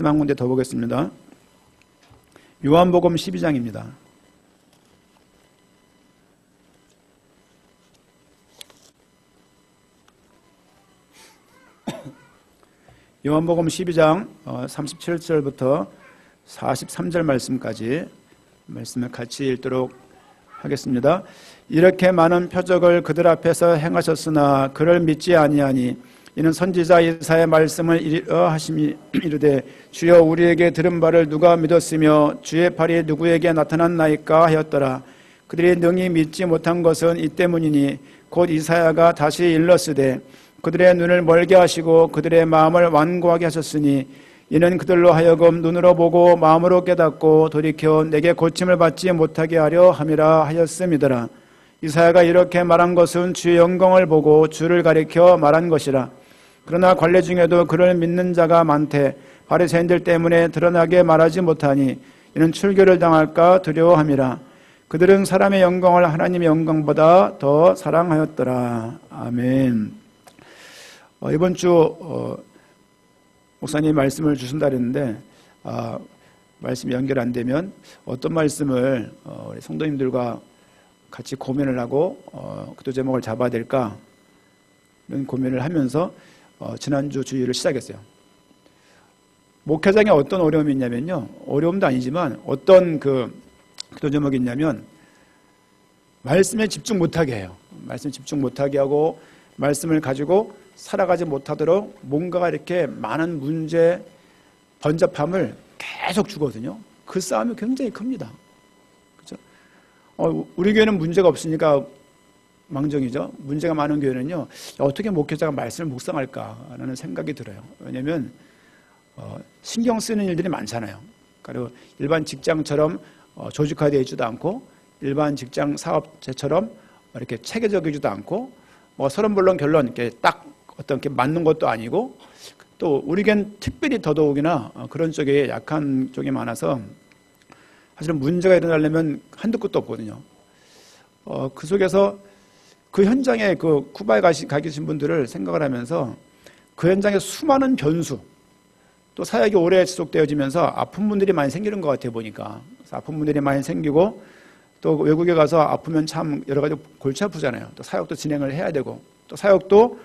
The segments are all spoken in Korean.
한 군데 더 보겠습니다. 요한복음 12장입니다. 요한복음 12장 37절부터 43절 말씀까지 말씀을 같이 읽도록 하겠습니다. 이렇게 많은 표적을 그들 앞에서 행하셨으나 그를 믿지 아니하니 이는 선지자 이사야의 말씀을 이루하심이 이르되 주여 우리에게 들은 바를 누가 믿었으며 주의 팔이 누구에게 나타났나이까 하였더라. 그들이 능히 믿지 못한 것은 이 때문이니 곧 이사야가 다시 일렀으되 그들의 눈을 멀게 하시고 그들의 마음을 완고하게 하셨으니 이는 그들로 하여금 눈으로 보고 마음으로 깨닫고 돌이켜 내게 고침을 받지 못하게 하려 함이라 하였음이더라. 이사야가 이렇게 말한 것은 주의 영광을 보고 주를 가리켜 말한 것이라. 그러나 관례 중에도 그를 믿는 자가 많되 바리새인들 때문에 드러나게 말하지 못하니 이는 출교를 당할까 두려워함이라. 그들은 사람의 영광을 하나님의 영광보다 더 사랑하였더라. 아멘. 이번 주 목사님이 말씀을 주신다 그랬는데 말씀이 연결 안 되면 어떤 말씀을 우리 성도님들과 같이 고민을 하고 기도 제목을 잡아야 될까 이런 고민을 하면서 지난주 주일을 시작했어요. 목회장에 어떤 어려움이 있냐면요, 어려움도 아니지만 어떤 기도 제목이 있냐면 말씀에 집중 못하게 해요. 말씀에 집중 못하게 하고 말씀을 가지고 살아가지 못하도록 뭔가가 이렇게 많은 문제 번잡함을 계속 주거든요. 그 싸움이 굉장히 큽니다. 그렇죠? 우리 교회는 문제가 없으니까 망정이죠. 문제가 많은 교회는요, 어떻게 목회자가 말씀을 묵상할까라는 생각이 들어요. 왜냐하면 신경 쓰는 일들이 많잖아요. 그리고 일반 직장처럼 조직화되어 있지도 않고 일반 직장 사업체처럼 이렇게 체계적이지도 않고 서론본론 결론 이렇게 딱 어떤 게 맞는 것도 아니고 또 우리겐 특별히 더더욱이나 그런 쪽에 약한 쪽이 많아서 사실은 문제가 일어나려면 한두 끝도 없거든요. 그 속에서 그 현장에 쿠바에 가 계신 분들을 생각을 하면서 그 현장에 수많은 변수 또 사역이 오래 지속되어지면서 아픈 분들이 많이 생기는 것 같아요. 보니까 그래서 아픈 분들이 많이 생기고 또 외국에 가서 아프면 참 여러 가지 골치 아프잖아요. 또 사역도 진행을 해야 되고 또 사역도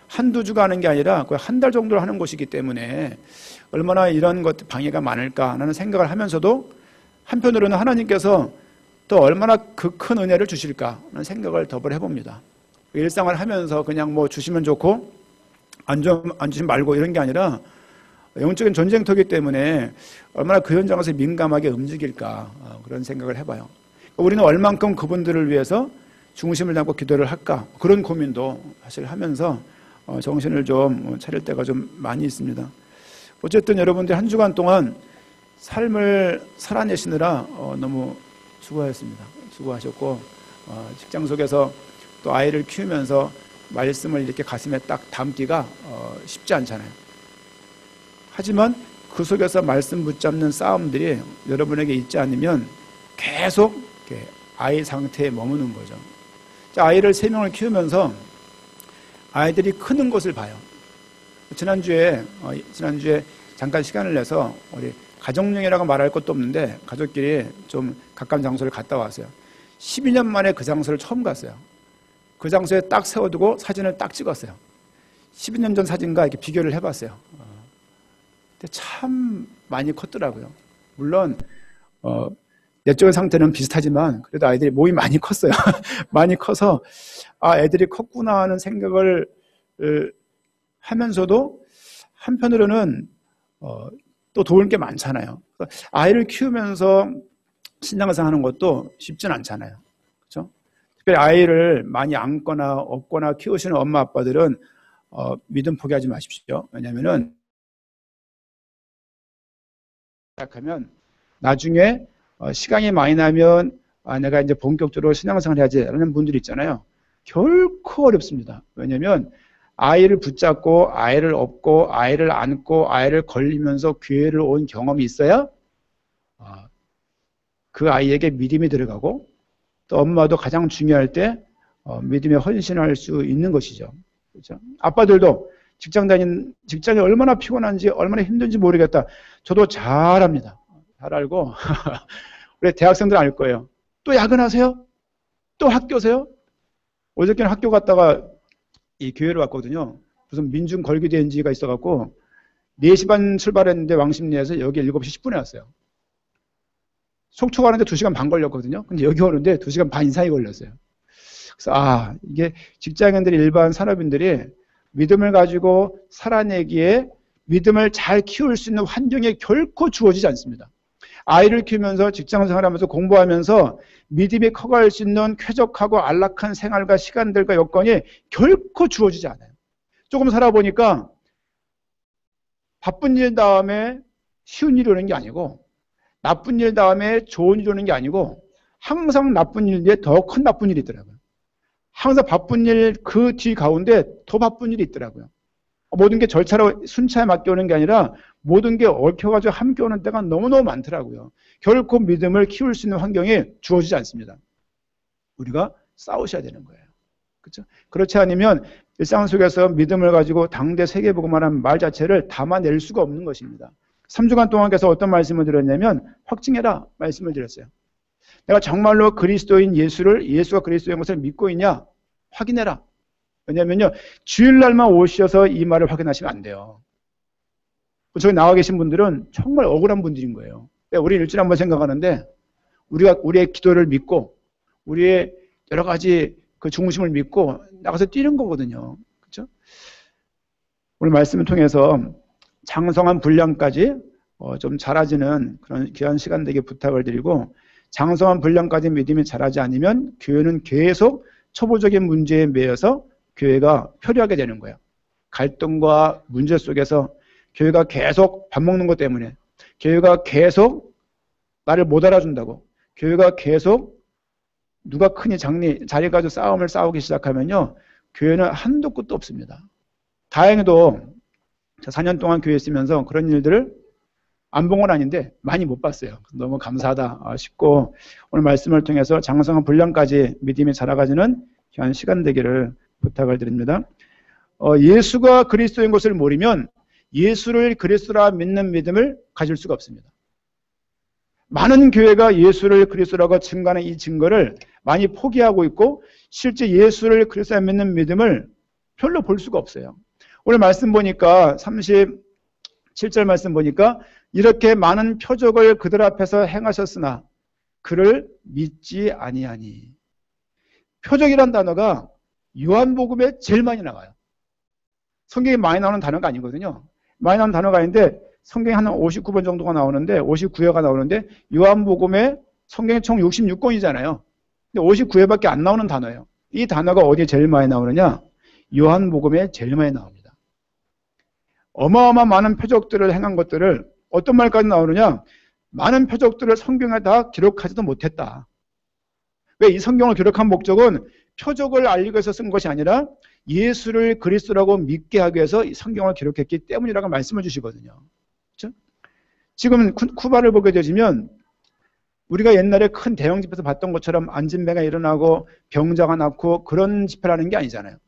한두 주가 하는 게 아니라 거의 한 달 정도를 하는 곳이기 때문에 얼마나 이런 것 방해가 많을까라는 생각을 하면서도 한편으로는 하나님께서 또 얼마나 그 큰 은혜를 주실까라는 생각을 더블 해봅니다. 일상을 하면서 그냥 주시면 좋고 안 주시면 말고 이런 게 아니라 영적인 전쟁터이기 때문에 얼마나 그 현장에서 민감하게 움직일까 그런 생각을 해봐요. 우리는 얼만큼 그분들을 위해서 중심을 담고 기도를 할까 그런 고민도 사실 하면서 정신을 좀 차릴 때가 좀 많이 있습니다. 어쨌든 여러분들 한 주간 동안 삶을 살아내시느라 너무 수고하셨습니다. 수고하셨고 직장 속에서 또 아이를 키우면서 말씀을 이렇게 가슴에 딱 담기가 쉽지 않잖아요. 하지만 그 속에서 말씀 붙잡는 싸움들이 여러분에게 있지 않으면 계속 아이 상태에 머무는 거죠. 아이를 3명을 키우면서 아이들이 크는 것을 봐요. 지난주에 잠깐 시간을 내서 우리 가족여행이라고 말할 것도 없는데 가족끼리 좀 가까운 장소를 갔다 왔어요. 12년 만에 그 장소를 처음 갔어요. 그 장소에 딱 세워두고 사진을 딱 찍었어요. 12년 전 사진과 이렇게 비교를 해봤어요. 근데 참 많이 컸더라고요. 물론 내적인 상태는 비슷하지만 그래도 아이들이 몸이 많이 컸어요. 많이 커서 애들이 컸구나 하는 생각을 하면서도 한편으로는 또 도울 게 많잖아요. 아이를 키우면서 신앙생활 하는 것도 쉽진 않잖아요. 그렇죠? 특별히 아이를 많이 안거나 업거나 키우시는 엄마 아빠들은 믿음 포기하지 마십시오. 왜냐하면 시작하면 나중에 시간이 많이 나면 내가 이제 본격적으로 신앙생활 해야지 라는 분들이 있잖아요. 결코 어렵습니다. 왜냐하면 아이를 붙잡고 아이를 업고 아이를 안고 아이를 걸리면서 교회를 온 경험이 있어야 그 아이에게 믿음이 들어가고 또 엄마도 가장 중요할 때 믿음에 헌신할 수 있는 것이죠. 그렇죠? 아빠들도 직장이 얼마나 피곤한지, 얼마나 힘든지 모르겠다. 저도 잘 압니다. 잘 알고. 우리 대학생들은 알 거예요. 또 야근하세요? 또 학교세요? 어저께는 학교 갔다가 이 교회로 왔거든요. 무슨 민중 걸기대행지가 있어갖고 4시 반 출발했는데 왕십리에서 여기 7시 10분에 왔어요. 속초 가는데 2시간 반 걸렸거든요. 근데 여기 오는데 2시간 반 이상이 걸렸어요. 그래서 이게 직장인들이, 일반 산업인들이 믿음을 가지고 살아내기에 믿음을 잘 키울 수 있는 환경이 결코 주어지지 않습니다. 아이를 키우면서 직장생활하면서 공부하면서 믿음이 커갈 수 있는 쾌적하고 안락한 생활과 시간들과 여건이 결코 주어지지 않아요. 조금 살아보니까 바쁜 일 다음에 쉬운 일이 오는 게 아니고, 나쁜 일 다음에 좋은 일이 오는 게 아니고, 항상 나쁜 일 뒤에 더 큰 나쁜 일이 있더라고요. 항상 바쁜 일 그 뒤 가운데 더 바쁜 일이 있더라고요. 모든 게 절차로 순차에 맞게 오는 게 아니라 모든 게 얽혀가지고 함께 오는 때가 너무너무 많더라고요. 결코 믿음을 키울 수 있는 환경이 주어지지 않습니다. 우리가 싸우셔야 되는 거예요. 그렇죠? 그렇지 않으면 일상 속에서 믿음을 가지고 당대 세계복음이라는 말 자체를 담아낼 수가 없는 것입니다. 3주간 동안 계속 어떤 말씀을 드렸냐면 확증해라 말씀을 드렸어요. 내가 정말로 그리스도인 예수가 그리스도인 것을 믿고 있냐 확인해라. 왜냐면요, 주일날만 오셔서 이 말을 확인하시면 안 돼요. 저기 나와 계신 분들은 정말 억울한 분들인 거예요. 우리 일주일에 한번 생각하는데 우리의 기도를 믿고 우리의 여러 가지 그 중심을 믿고 나가서 뛰는 거거든요. 그렇죠? 오늘 말씀을 통해서 장성한 분량까지 좀 자라지는 그런 귀한 시간 되게 부탁을 드리고, 장성한 분량까지 믿음이 자라지 않으면 교회는 계속 초보적인 문제에 매여서 교회가 표류하게 되는 거예요. 갈등과 문제 속에서 교회가 계속 밥 먹는 것 때문에, 교회가 계속 나를 못 알아준다고, 교회가 계속 누가 크니 작니 자리 가지고 싸움을 싸우기 시작하면요, 교회는 한도 끝도 없습니다. 다행히도 4년 동안 교회에 있으면서 그런 일들을 안 본 건 아닌데 많이 못 봤어요. 너무 감사하다 싶고, 오늘 말씀을 통해서 장성한 분량까지 믿음이 자라가지는 귀한 시간 되기를 부탁을 드립니다. 예수가 그리스도인 것을 모르면 예수를 그리스도라 믿는 믿음을 가질 수가 없습니다. 많은 교회가 예수를 그리스도라고 증거하는 이 증거를 많이 포기하고 있고, 실제 예수를 그리스도라 믿는 믿음을 별로 볼 수가 없어요. 오늘 말씀 보니까 37절 말씀 보니까 이렇게 많은 표적을 그들 앞에서 행하셨으나 그를 믿지 아니하니. 표적이란 단어가 요한복음에 제일 많이 나와요. 성경에 많이 나오는 단어가 아니거든요. 많이 나오는 단어가 아닌데 성경에 한 59번 정도가 나오는데, 59회가 나오는데 요한복음에 성경이 총 66권이잖아요. 근데 59회밖에 안 나오는 단어예요. 이 단어가 어디에 제일 많이 나오느냐? 요한복음에 제일 많이 나옵니다. 어마어마한 많은 표적들을 행한 것들을 어떤 말까지 나오느냐? 많은 표적들을 성경에 다 기록하지도 못했다. 왜? 이 성경을 기록한 목적은 표적을 알리기 위해서 쓴 것이 아니라 예수를 그리스도라고 믿게 하기 위해서 이 성경을 기록했기 때문이라고 말씀을 주시거든요. 그렇죠? 지금 쿠바를 보게 되시면 우리가 옛날에 큰 대형 집회에서 봤던 것처럼 안진배가 일어나고 병자가 낫고 그런 집회라는 게 아니잖아요.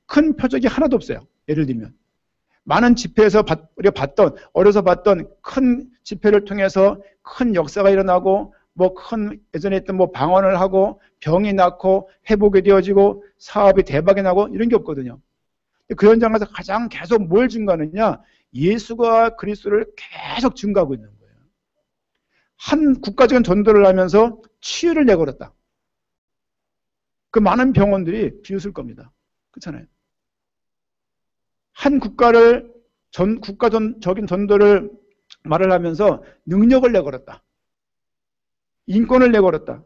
큰 표적이 하나도 없어요. 예를 들면 많은 집회에서 우리가 어려서 봤던 큰 집회를 통해서 큰 역사가 일어나고 예전에 했던 방언을 하고 병이 낫고 회복이 되어지고 사업이 대박이 나고 이런 게 없거든요. 그 현장에서 가장 계속 뭘 증거하느냐? 예수가 그리스도를 계속 증거하고 있는 거예요. 한 국가적인 전도를 하면서 치유를 내걸었다. 그 많은 병원들이 비웃을 겁니다. 그렇잖아요. 한 국가를 국가적인 전도를 말을 하면서 능력을 내걸었다. 인권을 내걸었다.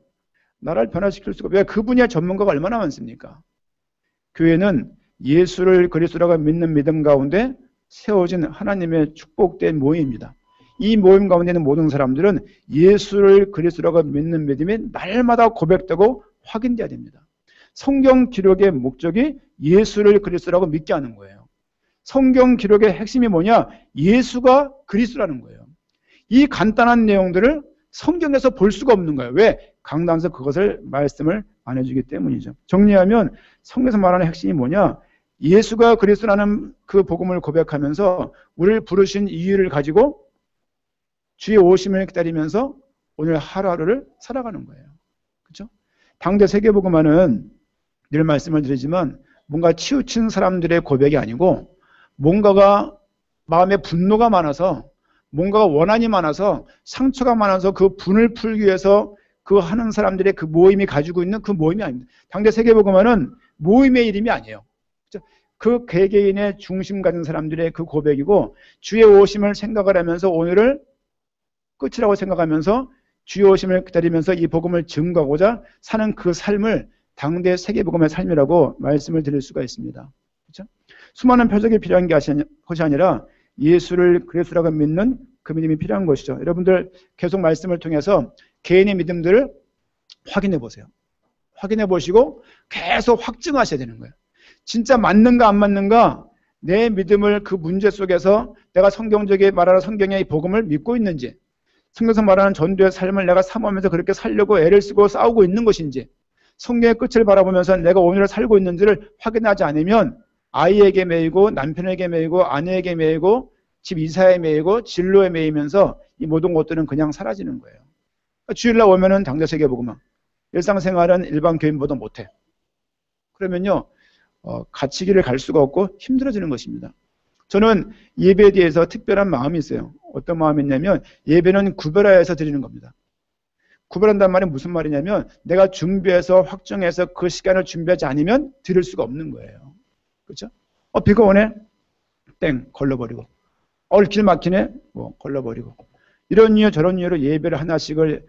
나라를 변화시킬 수가 없어요. 왜? 그 분야의 전문가가 얼마나 많습니까? 교회는 예수를 그리스도라고 믿는 믿음 가운데 세워진 하나님의 축복된 모임입니다. 이 모임 가운데 있는 모든 사람들은 예수를 그리스도라고 믿는 믿음이 날마다 고백되고 확인돼야 됩니다. 성경 기록의 목적이 예수를 그리스도라고 믿게 하는 거예요. 성경 기록의 핵심이 뭐냐? 예수가 그리스도라는 거예요. 이 간단한 내용들을 성경에서 볼 수가 없는 거예요. 왜? 강단에서 그것을 말씀을 안 해주기 때문이죠. 정리하면 성경에서 말하는 핵심이 뭐냐? 예수가 그리스도라는 그 복음을 고백하면서 우리를 부르신 이유를 가지고 주의 오심을 기다리면서 오늘 하루하루를 살아가는 거예요. 그렇죠? 당대 세계복음화는 늘 말씀을 드리지만 뭔가 치우친 사람들의 고백이 아니고 뭔가가 마음에 분노가 많아서 뭔가가 원한이 많아서 상처가 많아서 그 분을 풀기 위해서 그 하는 사람들의 그 모임이 가지고 있는 그 모임이 아닙니다. 당대 세계복음화는 모임의 이름이 아니에요. 그렇죠? 그 개개인의 중심 가진 사람들의 그 고백이고 주의 오심을 생각을 하면서 오늘을 끝이라고 생각하면서 주의 오심을 기다리면서 이 복음을 증거하고자 사는 그 삶을 당대 세계복음의 삶이라고 말씀을 드릴 수가 있습니다. 그렇죠? 수많은 표적이 필요한 것이 아니라 예수를 그리스도라고 믿는 그 믿음이 필요한 것이죠. 여러분들 계속 말씀을 통해서 개인의 믿음들을 확인해 보세요. 확인해 보시고 계속 확증하셔야 되는 거예요. 진짜 맞는가 안 맞는가, 내 믿음을 그 문제 속에서 내가 성경적인 말하는 성경의 이 복음을 믿고 있는지, 성경에서 말하는 전도의 삶을 내가 사모하면서 그렇게 살려고 애를 쓰고 싸우고 있는 것인지, 성경의 끝을 바라보면서 내가 오늘을 살고 있는지를 확인하지 않으면 아이에게 매이고 남편에게 매이고 아내에게 매이고 집 이사에 매이고 진로에 매이면서 이 모든 것들은 그냥 사라지는 거예요. 주일날 오면은 당대 세계복음화, 일상생활은 일반 교인보다 못해. 그러면요 같이 길을 갈 수가 없고 힘들어지는 것입니다. 저는 예배에 대해서 특별한 마음이 있어요. 어떤 마음이 있냐면 예배는 구별하여서 드리는 겁니다. 구별한다는 말이 무슨 말이냐면 내가 준비해서 확정해서 그 시간을 준비하지 않으면 드릴 수가 없는 거예요. 그렇죠? 비가 오네? 땡 걸러버리고. 길 막히네? 걸러버리고. 이런 이유 저런 이유로 예배를 하나씩을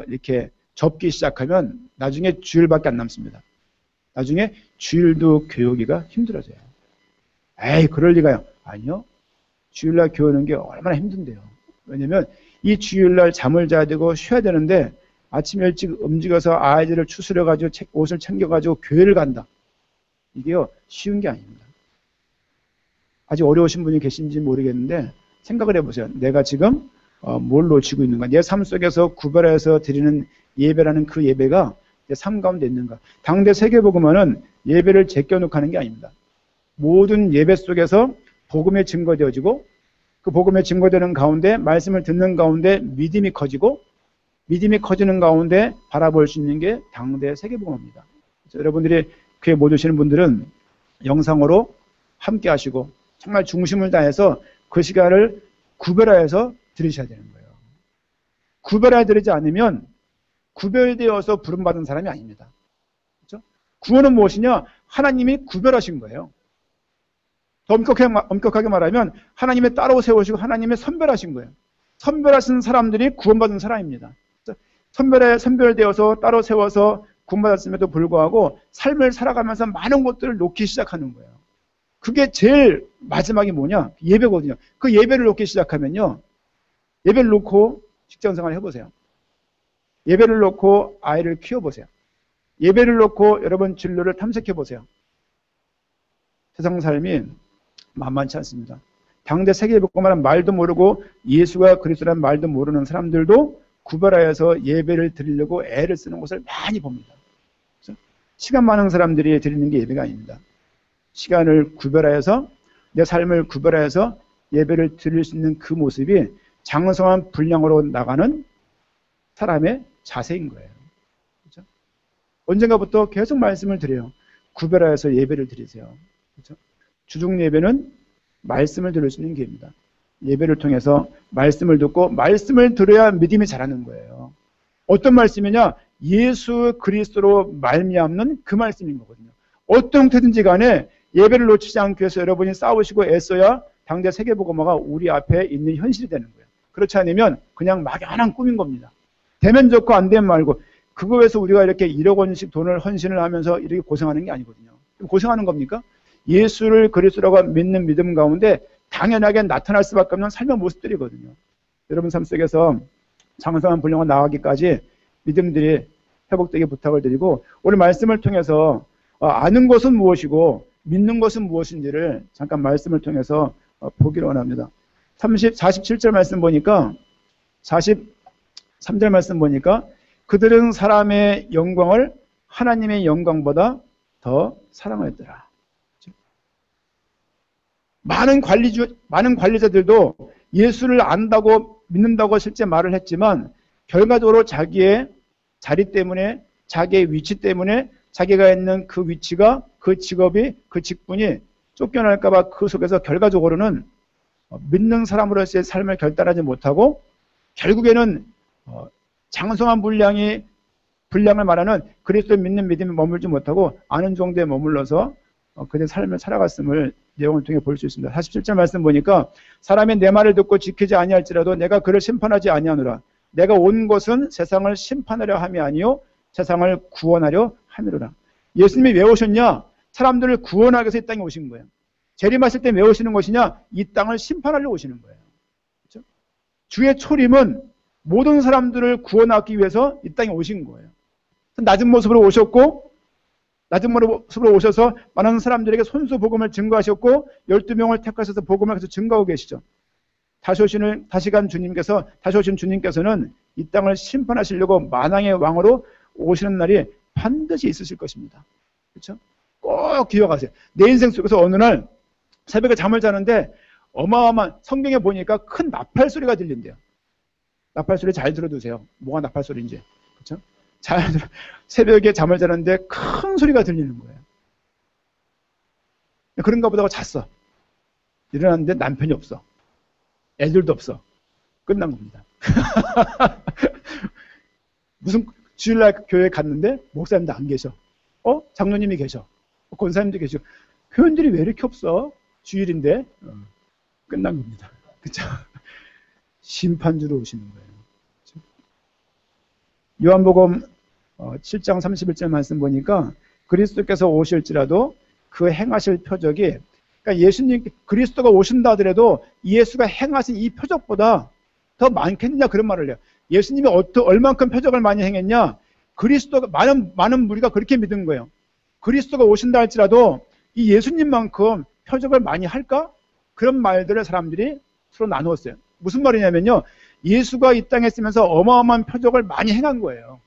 이렇게 접기 시작하면 나중에 주일밖에 안 남습니다. 나중에 주일도 교육이가 힘들어져요. 에이 그럴 리가요. 아니요. 주일날 교육하는 게 얼마나 힘든데요. 왜냐면 이 주일날 잠을 자야 되고 쉬어야 되는데 아침 일찍 움직여서 아이들을 추스려가지고 옷을 챙겨가지고 교회를 간다. 이게요 쉬운 게 아닙니다. 아직 어려우신 분이 계신지 모르겠는데 생각을 해보세요. 내가 지금 뭘 놓치고 있는가. 내 삶 속에서 구별해서 드리는 예배라는 그 예배가 내 삶 가운데 있는가. 당대 세계복음화는 예배를 제껴놓고 하는 게 아닙니다. 모든 예배 속에서 복음이 증거되어지고 그 복음에 증거되는 가운데 말씀을 듣는 가운데 믿음이 커지고 믿음이 커지는 가운데 바라볼 수 있는 게 당대 세계복음화입니다. 여러분들이 교회 못 오시는 분들은 영상으로 함께 하시고 정말 중심을 다해서 그 시간을 구별하여서 들으셔야 되는 거예요. 구별하여 들으지 않으면 구별되어서 부름받은 사람이 아닙니다. 그렇죠? 구원은 무엇이냐? 하나님이 구별하신 거예요. 더 엄격하게 말하면 하나님의 따로 세우시고 하나님의 선별하신 거예요. 선별하신 사람들이 구원받은 사람입니다. 선별되어서 따로 세워서 구원받았음에도 불구하고 삶을 살아가면서 많은 것들을 놓기 시작하는 거예요. 그게 제일 마지막이 뭐냐? 예배거든요. 그 예배를 놓기 시작하면요. 예배를 놓고 직장생활 해보세요. 예배를 놓고 아이를 키워보세요. 예배를 놓고 여러분 진로를 탐색해보세요. 세상 삶이 만만치 않습니다. 당대 세계복음화라는 말도 모르고 예수가 그리스도라는 말도 모르는 사람들도 구별하여서 예배를 드리려고 애를 쓰는 것을 많이 봅니다. 그렇죠? 시간 많은 사람들이 드리는 게 예배가 아닙니다. 시간을 구별하여서 내 삶을 구별하여서 예배를 드릴 수 있는 그 모습이 장성한 분량으로 나가는 사람의 자세인 거예요. 그렇죠? 언젠가부터 계속 말씀을 드려요. 구별하여서 예배를 드리세요. 그렇죠? 주중 예배는 말씀을 들을 수 있는 기회입니다. 예배를 통해서 말씀을 듣고 말씀을 들어야 믿음이 자라는 거예요. 어떤 말씀이냐? 예수 그리스도로 말미암는 그 말씀인 거거든요. 어떤 형태든지 간에 예배를 놓치지 않기 위해서 여러분이 싸우시고 애써야 당대 세계복음화가 우리 앞에 있는 현실이 되는 거예요. 그렇지 않으면 그냥 막연한 꿈인 겁니다. 되면 좋고 안 되면 말고 그거 위해서 우리가 이렇게 1억 원씩 돈을 헌신을 하면서 이렇게 고생하는 게 아니거든요. 고생하는 겁니까? 예수를 그리스도라고 믿는 믿음 가운데 당연하게 나타날 수밖에 없는 삶의 모습들이거든요. 여러분 삶 속에서 장성한 분량으로 나가기까지 믿음들이 회복되게 부탁을 드리고 오늘 말씀을 통해서 아는 것은 무엇이고 믿는 것은 무엇인지를 잠깐 말씀을 통해서 보기를 원합니다. 47절 말씀 보니까 43절 말씀 보니까 그들은 사람의 영광을 하나님의 영광보다 더 사랑하였더라. 많은 관리자들도 예수를 안다고 믿는다고 실제 말을 했지만 결과적으로 자기의 자리 때문에 자기의 위치 때문에 자기가 있는 그 위치가 그 직업이 그 직분이 쫓겨날까 봐 그 속에서 결과적으로는 믿는 사람으로서의 삶을 결단하지 못하고 결국에는 장성한 분량을 말하는 그리스도를 믿는 믿음에 머물지 못하고 아는 정도에 머물러서 그들의 삶을 살아갔음을 내용을 통해 볼 수 있습니다. 47절 말씀 보니까 사람이 내 말을 듣고 지키지 아니할지라도 내가 그를 심판하지 아니하노라. 내가 온 것은 세상을 심판하려 함이 아니요 세상을 구원하려 함이로라. 예수님이 왜 오셨냐? 사람들을 구원하기 위해서 이 땅에 오신 거예요. 재림하실 때 왜 오시는 것이냐? 이 땅을 심판하려 오시는 거예요. 그렇죠? 주의 초림은 모든 사람들을 구원하기 위해서 이 땅에 오신 거예요. 낮은 모습으로 오셨고 낮은 모습으로 오셔서 많은 사람들에게 손수 복음을 증거하셨고 12명을 택하셔서 복음을 계속 증거하고 계시죠. 다시 오신 주님께서는 이 땅을 심판하시려고 만왕의 왕으로 오시는 날이 반드시 있으실 것입니다. 그렇죠? 꼭 기억하세요. 내 인생 속에서 어느 날 새벽에 잠을 자는데 어마어마한 성경에 보니까 큰 나팔 소리가 들린대요. 나팔 소리 잘 들어두세요. 뭐가 나팔 소리인지. 그렇죠? 새벽에 잠을 자는데 큰 소리가 들리는 거예요. 그런가 보다가 잤어. 일어났는데 남편이 없어. 애들도 없어. 끝난 겁니다. 무슨 주일날 교회에 갔는데 목사님도 안 계셔. 장로님이 계셔. 권사님도 계셔. 교인들이 왜 이렇게 없어? 주일인데 끝난 겁니다. 그렇죠? 심판주로 오시는 거예요. 그렇죠? 요한복음 7장 31절 말씀 보니까 그리스도께서 오실지라도 그 행하실 표적이 그러니까 예수님 그리스도가 오신다 하더라도 예수가 행하신 이 표적보다 더 많겠느냐 그런 말을 해요. 예수님이 얼만큼 표적을 많이 행했냐? 그리스도가 많은 무리가 그렇게 믿은 거예요. 그리스도가 오신다 할지라도 이 예수님만큼 표적을 많이 할까? 그런 말들을 사람들이 서로 나누었어요. 무슨 말이냐면요. 예수가 이 땅에 있으면서 어마어마한 표적을 많이 행한 거예요.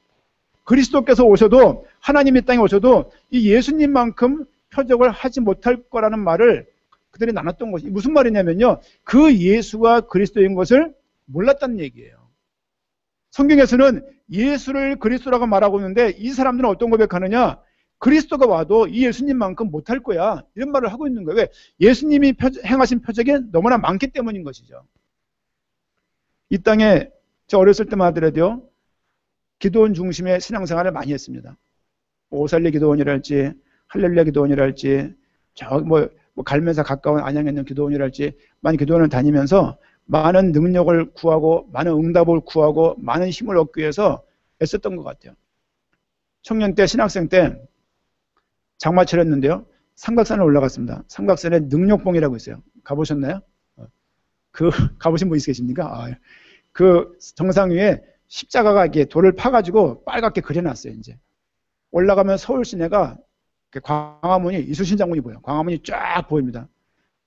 그리스도께서 오셔도 하나님이 땅에 오셔도 이 예수님만큼 표적을 하지 못할 거라는 말을 그들이 나눴던 것이 무슨 말이냐면요. 그 예수가 그리스도인 것을 몰랐다는 얘기예요. 성경에서는 예수를 그리스도라고 말하고 있는데 이 사람들은 어떤 고백하느냐? 그리스도가 와도 이 예수님만큼 못할 거야. 이런 말을 하고 있는 거예요. 왜? 예수님이 행하신 표적이 너무나 많기 때문인 것이죠. 이 땅에 저 어렸을 때만 하더라도요. 기도원 중심의 신앙생활을 많이 했습니다. 오살리 기도원이랄지 할렐루야 기도원이랄지 뭐 갈매사 가까운 안양에 있는 기도원이랄지 많은 기도원을 다니면서 많은 능력을 구하고 많은 응답을 구하고 많은 힘을 얻기 위해서 애썼던 것 같아요. 청년 때 신학생 때 장마철 했는데요. 삼각산에 올라갔습니다. 삼각산에 능력봉이라고 있어요. 가보셨나요? 가보신 분 있으십니까? 그 정상 위에 십자가가 이렇게 돌을 파가지고 빨갛게 그려놨어요. 이제 올라가면 서울 시내가 광화문이 이순신 장군이 보여요. 광화문이 쫙 보입니다.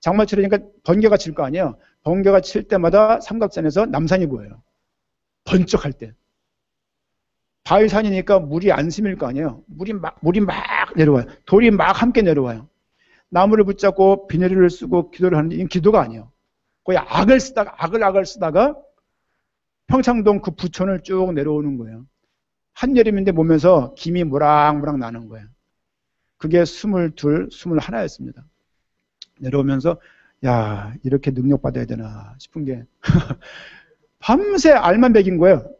장마철이니까 번개가 칠 거 아니에요. 번개가 칠 때마다 삼각산에서 남산이 보여요. 번쩍할 때. 바위산이니까 물이 안 스밀 거 아니에요. 물이 막 내려와요. 돌이 막 함께 내려와요. 나무를 붙잡고 비닐을 쓰고 기도를 하는데 이건 기도가 아니에요. 거의 악을 쓰다가 평창동 그 부천을 쭉 내려오는 거예요. 한여름인데 몸에서 김이 모락모락 나는 거예요. 그게 22, 21였습니다. 내려오면서 야 이렇게 능력받아야 되나 싶은 게 밤새 알만 배긴 거예요.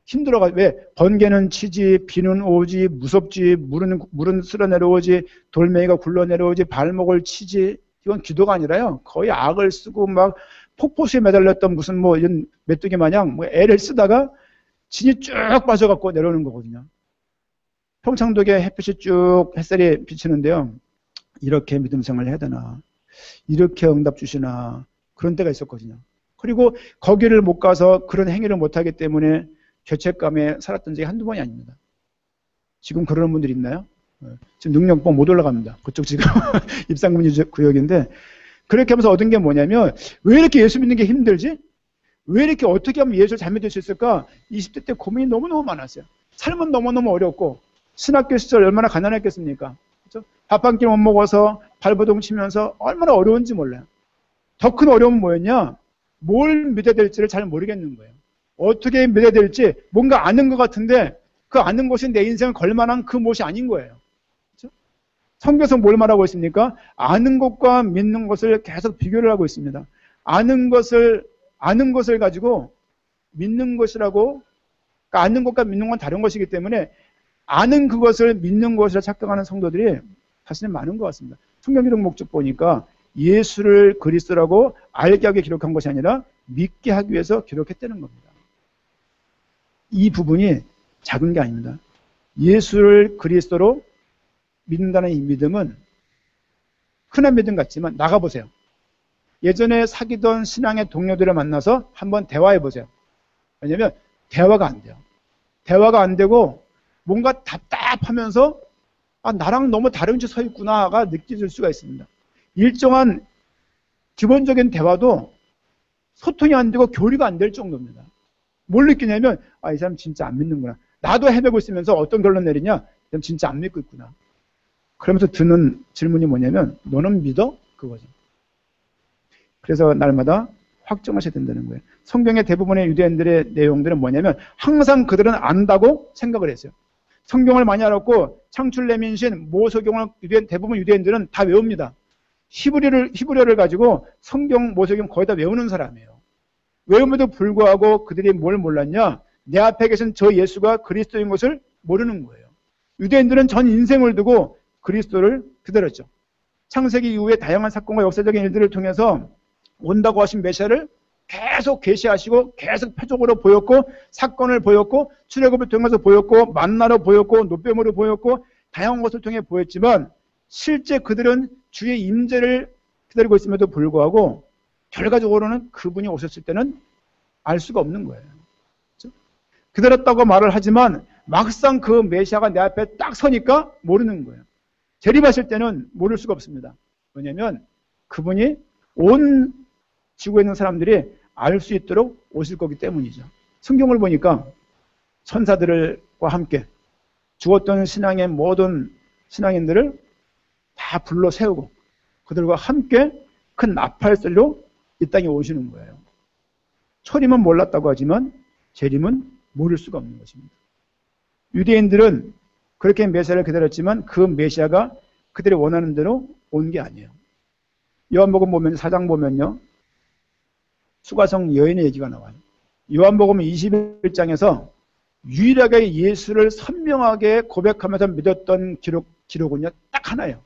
힘들어가 왜 번개는 치지 비는 오지 무섭지 물은 쓸어 내려오지 돌멩이가 굴러 내려오지 발목을 치지 이건 기도가 아니라요. 거의 악을 쓰고 막 폭포수에 매달렸던 무슨 뭐 이런 메뚜기 마냥 뭐 애를 쓰다가 진이 쭉 빠져갖고 내려오는 거거든요. 평창도에 햇빛이 쭉 햇살이 비치는데요. 이렇게 믿음 생활을 해야 되나 이렇게 응답 주시나 그런 때가 있었거든요. 그리고 거기를 못 가서 그런 행위를 못하기 때문에 죄책감에 살았던 적이 한두 번이 아닙니다. 지금 그러는 분들이 있나요? 지금 능력봉 못 올라갑니다. 그쪽 지금 입상금지 구역인데 그렇게 하면서 얻은 게 뭐냐면 왜 이렇게 예수 믿는 게 힘들지? 왜 이렇게 어떻게 하면 예수를 잘 믿을 수 있을까? 20대 때 고민이 너무너무 많았어요. 삶은 너무너무 어렵고 신학교 시절 얼마나 가난했겠습니까? 그렇죠? 밥 한 끼 못 먹어서 발버둥 치면서 얼마나 어려운지 몰라요. 더 큰 어려움은 뭐였냐? 뭘 믿어야 될지를 잘 모르겠는 거예요. 어떻게 믿어야 될지 뭔가 아는 것 같은데 그 아는 것이 내 인생을 걸만한 그 무엇이 아닌 거예요. 그렇죠? 성경에서 뭘 말하고 있습니까? 아는 것과 믿는 것을 계속 비교를 하고 있습니다. 아는 것을 가지고 믿는 것이라고, 그러니까 아는 것과 믿는 건 다른 것이기 때문에 아는 그것을 믿는 것이라 착각하는 성도들이 사실은 많은 것 같습니다. 성경 기록 목적 보니까 예수를 그리스도라고 알게 하기 위해 기록한 것이 아니라 믿게 하기 위해서 기록했다는 겁니다. 이 부분이 작은 게 아닙니다. 예수를 그리스도로 믿는다는 이 믿음은 흔한 믿음 같지만 나가보세요. 예전에 사귀던 신앙의 동료들을 만나서 한번 대화해보세요. 왜냐하면 대화가 안 돼요. 대화가 안 되고 뭔가 답답하면서 나랑 너무 다른 위치에 서 있구나가 느껴질 수가 있습니다. 일정한 기본적인 대화도 소통이 안 되고 교류가 안 될 정도입니다. 뭘 느끼냐면 이 사람 진짜 안 믿는구나. 나도 헤매고 있으면서 어떤 결론 내리냐? 이 사람 진짜 안 믿고 있구나. 그러면서 드는 질문이 뭐냐면 너는 믿어? 그거죠. 그래서 날마다 확정하셔야 된다는 거예요. 성경의 대부분의 유대인들의 내용들은 뭐냐면 항상 그들은 안다고 생각을 했어요. 성경을 많이 알았고 창출 내민신 모세경을 대부분 유대인들은 다 외웁니다. 히브리어를 가지고 성경 모세경 거의 다 외우는 사람이에요. 외움에도 불구하고 그들이 뭘 몰랐냐? 내 앞에 계신 저 예수가 그리스도인 것을 모르는 거예요. 유대인들은 전 인생을 두고 그리스도를 기다렸죠. 창세기 이후에 다양한 사건과 역사적인 일들을 통해서 온다고 하신 메시아를 계속 계시하시고 계속 표적으로 보였고 사건을 보였고 출애굽을 통해서 보였고 만나로 보였고 노뱀으로 보였고 다양한 것을 통해 보였지만 실제 그들은 주의 임재를 기다리고 있음에도 불구하고 결과적으로는 그분이 오셨을 때는 알 수가 없는 거예요. 그렇죠? 기다렸다고 말을 하지만 막상 그 메시아가 내 앞에 딱 서니까 모르는 거예요. 재림하실 때는 모를 수가 없습니다. 왜냐하면 그분이 온 지구에 있는 사람들이 알 수 있도록 오실 거기 때문이죠. 성경을 보니까 천사들과 함께 죽었던 신앙의 모든 신앙인들을 다 불러 세우고 그들과 함께 큰 나팔소리로 이 땅에 오시는 거예요. 초림은 몰랐다고 하지만 재림은 모를 수가 없는 것입니다. 유대인들은 그렇게 메시아를 기다렸지만 그 메시아가 그들이 원하는 대로 온 게 아니에요. 요한복음 보면 4장 보면요. 수가성 여인의 얘기가 나와요. 요한복음 21장에서 유일하게 예수를 선명하게 고백하면서 믿었던 기록은요. 딱 하나예요.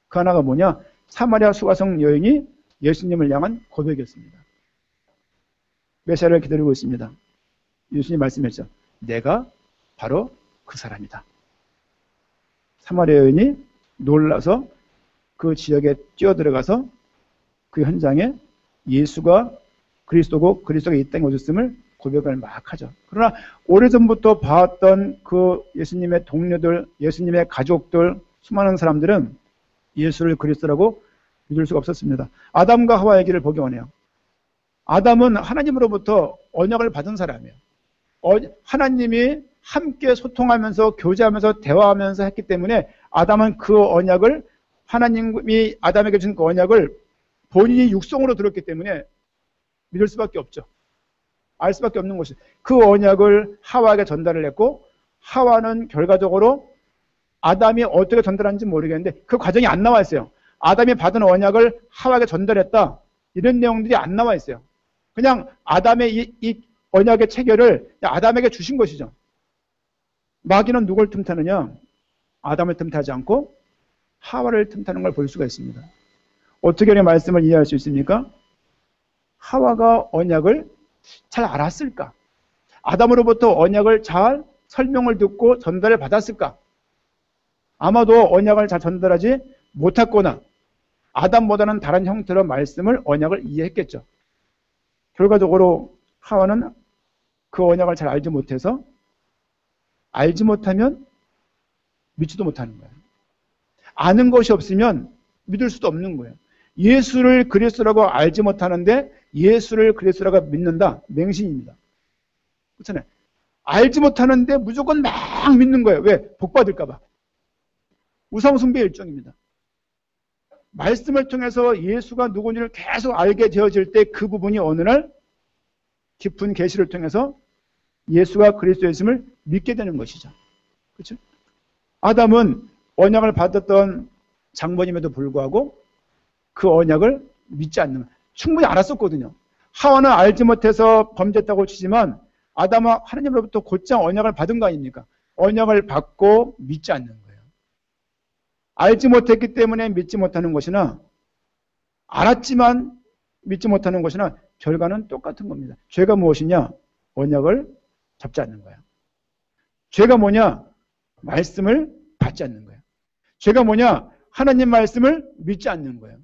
그 하나가 뭐냐? 사마리아 수가성 여인이 예수님을 향한 고백이었습니다. 메시아를 기다리고 있습니다. 예수님 말씀했죠. 내가 바로 그 사람이다. 사마리아 여인이 놀라서 그 지역에 뛰어들어가서 그 현장에 예수가 그리스도고 그리스도가 이 땅에 오셨음을 고백을 막 하죠. 그러나 오래전부터 봐왔던 그 예수님의 동료들, 예수님의 가족들, 수많은 사람들은 예수를 그리스도라고 믿을 수가 없었습니다. 아담과 하와 얘기를 보기 원해요. 아담은 하나님으로부터 언약을 받은 사람이에요. 하나님이 함께 소통하면서 교제하면서 대화하면서 했기 때문에 아담은 그 언약을 하나님이 아담에게 준 그 언약을 본인이 육성으로 들었기 때문에 믿을 수밖에 없죠. 알 수밖에 없는 것이 그 언약을 하와에게 전달을 했고 하와는 결과적으로 아담이 어떻게 전달하는지 모르겠는데 그 과정이 안 나와 있어요. 아담이 받은 언약을 하와에게 전달했다. 이런 내용들이 안 나와 있어요. 그냥 아담의 이 언약의 체결을 아담에게 주신 것이죠. 마귀는 누굴 틈타느냐? 아담을 틈타지 않고 하와를 틈타는 걸 볼 수가 있습니다. 어떻게 이 말씀을 이해할 수 있습니까? 하와가 언약을 잘 알았을까? 아담으로부터 언약을 잘 설명을 듣고 전달을 받았을까? 아마도 언약을 잘 전달하지 못했거나 아담보다는 다른 형태로 말씀을 언약을 이해했겠죠. 결과적으로 하와는 그 언약을 잘 알지 못해서 알지 못하면 믿지도 못하는 거예요. 아는 것이 없으면 믿을 수도 없는 거예요. 예수를 그리스도라고 알지 못하는데 예수를 그리스도라고 믿는다. 맹신입니다. 그렇잖아요. 알지 못하는데 무조건 막 믿는 거예요. 왜? 복 받을까 봐. 우상숭배의 일종입니다. 말씀을 통해서 예수가 누군지를 계속 알게 되어질 때 그 부분이 어느 날 깊은 계시를 통해서 예수가 그리스도였음을 믿게 되는 것이죠. 그렇죠? 아담은 언약을 받았던 장모님에도 불구하고 그 언약을 믿지 않는, 충분히 알았었거든요. 하와는 알지 못해서 범죄했다고 치지만 아담은 하나님으로부터 곧장 언약을 받은 거 아닙니까? 언약을 받고 믿지 않는 거예요. 알지 못했기 때문에 믿지 못하는 것이나 알았지만 믿지 못하는 것이나 결과는 똑같은 겁니다. 죄가 무엇이냐? 언약을 잡지 않는 거예요. 죄가 뭐냐? 말씀을 받지 않는 거예요. 죄가 뭐냐? 하나님 말씀을 믿지 않는 거예요.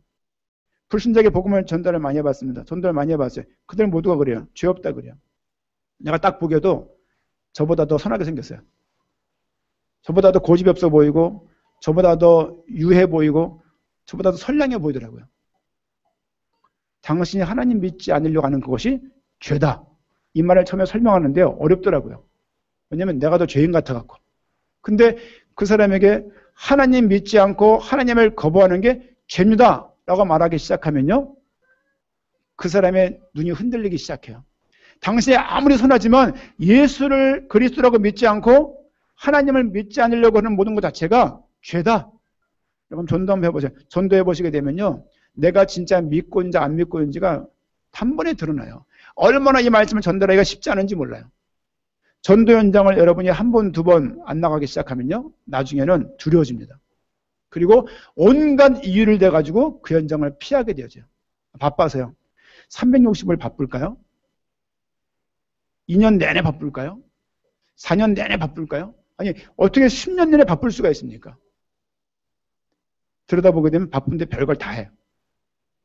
불신자에게 복음을 전달을 많이 해봤습니다. 전달 많이 해봤어요. 그들 모두가 그래요. 죄 없다 그래요. 내가 딱 보기에도 저보다 더 선하게 생겼어요. 저보다 더 고집이 없어 보이고, 저보다 더 유해 보이고, 저보다 더 선량해 보이더라고요. 당신이 하나님 믿지 않으려고 하는 그것이 죄다. 이 말을 처음에 설명하는데요. 어렵더라고요. 왜냐하면 내가 더 죄인 같아갖고. 근데 그 사람에게 하나님 믿지 않고 하나님을 거부하는 게 죄입니다 라고 말하기 시작하면요, 그 사람의 눈이 흔들리기 시작해요. 당신이 아무리 선하지만 예수를 그리스도라고 믿지 않고 하나님을 믿지 않으려고 하는 모든 것 자체가 죄다. 여러분 전도 한번 해보세요. 전도해 보시게 되면요, 내가 진짜 믿고 있는지 안 믿고 있는지가 단번에 드러나요. 얼마나 이 말씀을 전달하기가 쉽지 않은지 몰라요. 전도 현장을 여러분이 한 번, 두 번 안 나가기 시작하면요, 나중에는 두려워집니다. 그리고 온갖 이유를 대가지고 그 현장을 피하게 되어져요. 바빠서요. 360을 바쁠까요? 2년 내내 바쁠까요? 4년 내내 바쁠까요? 아니, 어떻게 10년 내내 바쁠 수가 있습니까? 들여다보게 되면 바쁜데 별걸 다 해요.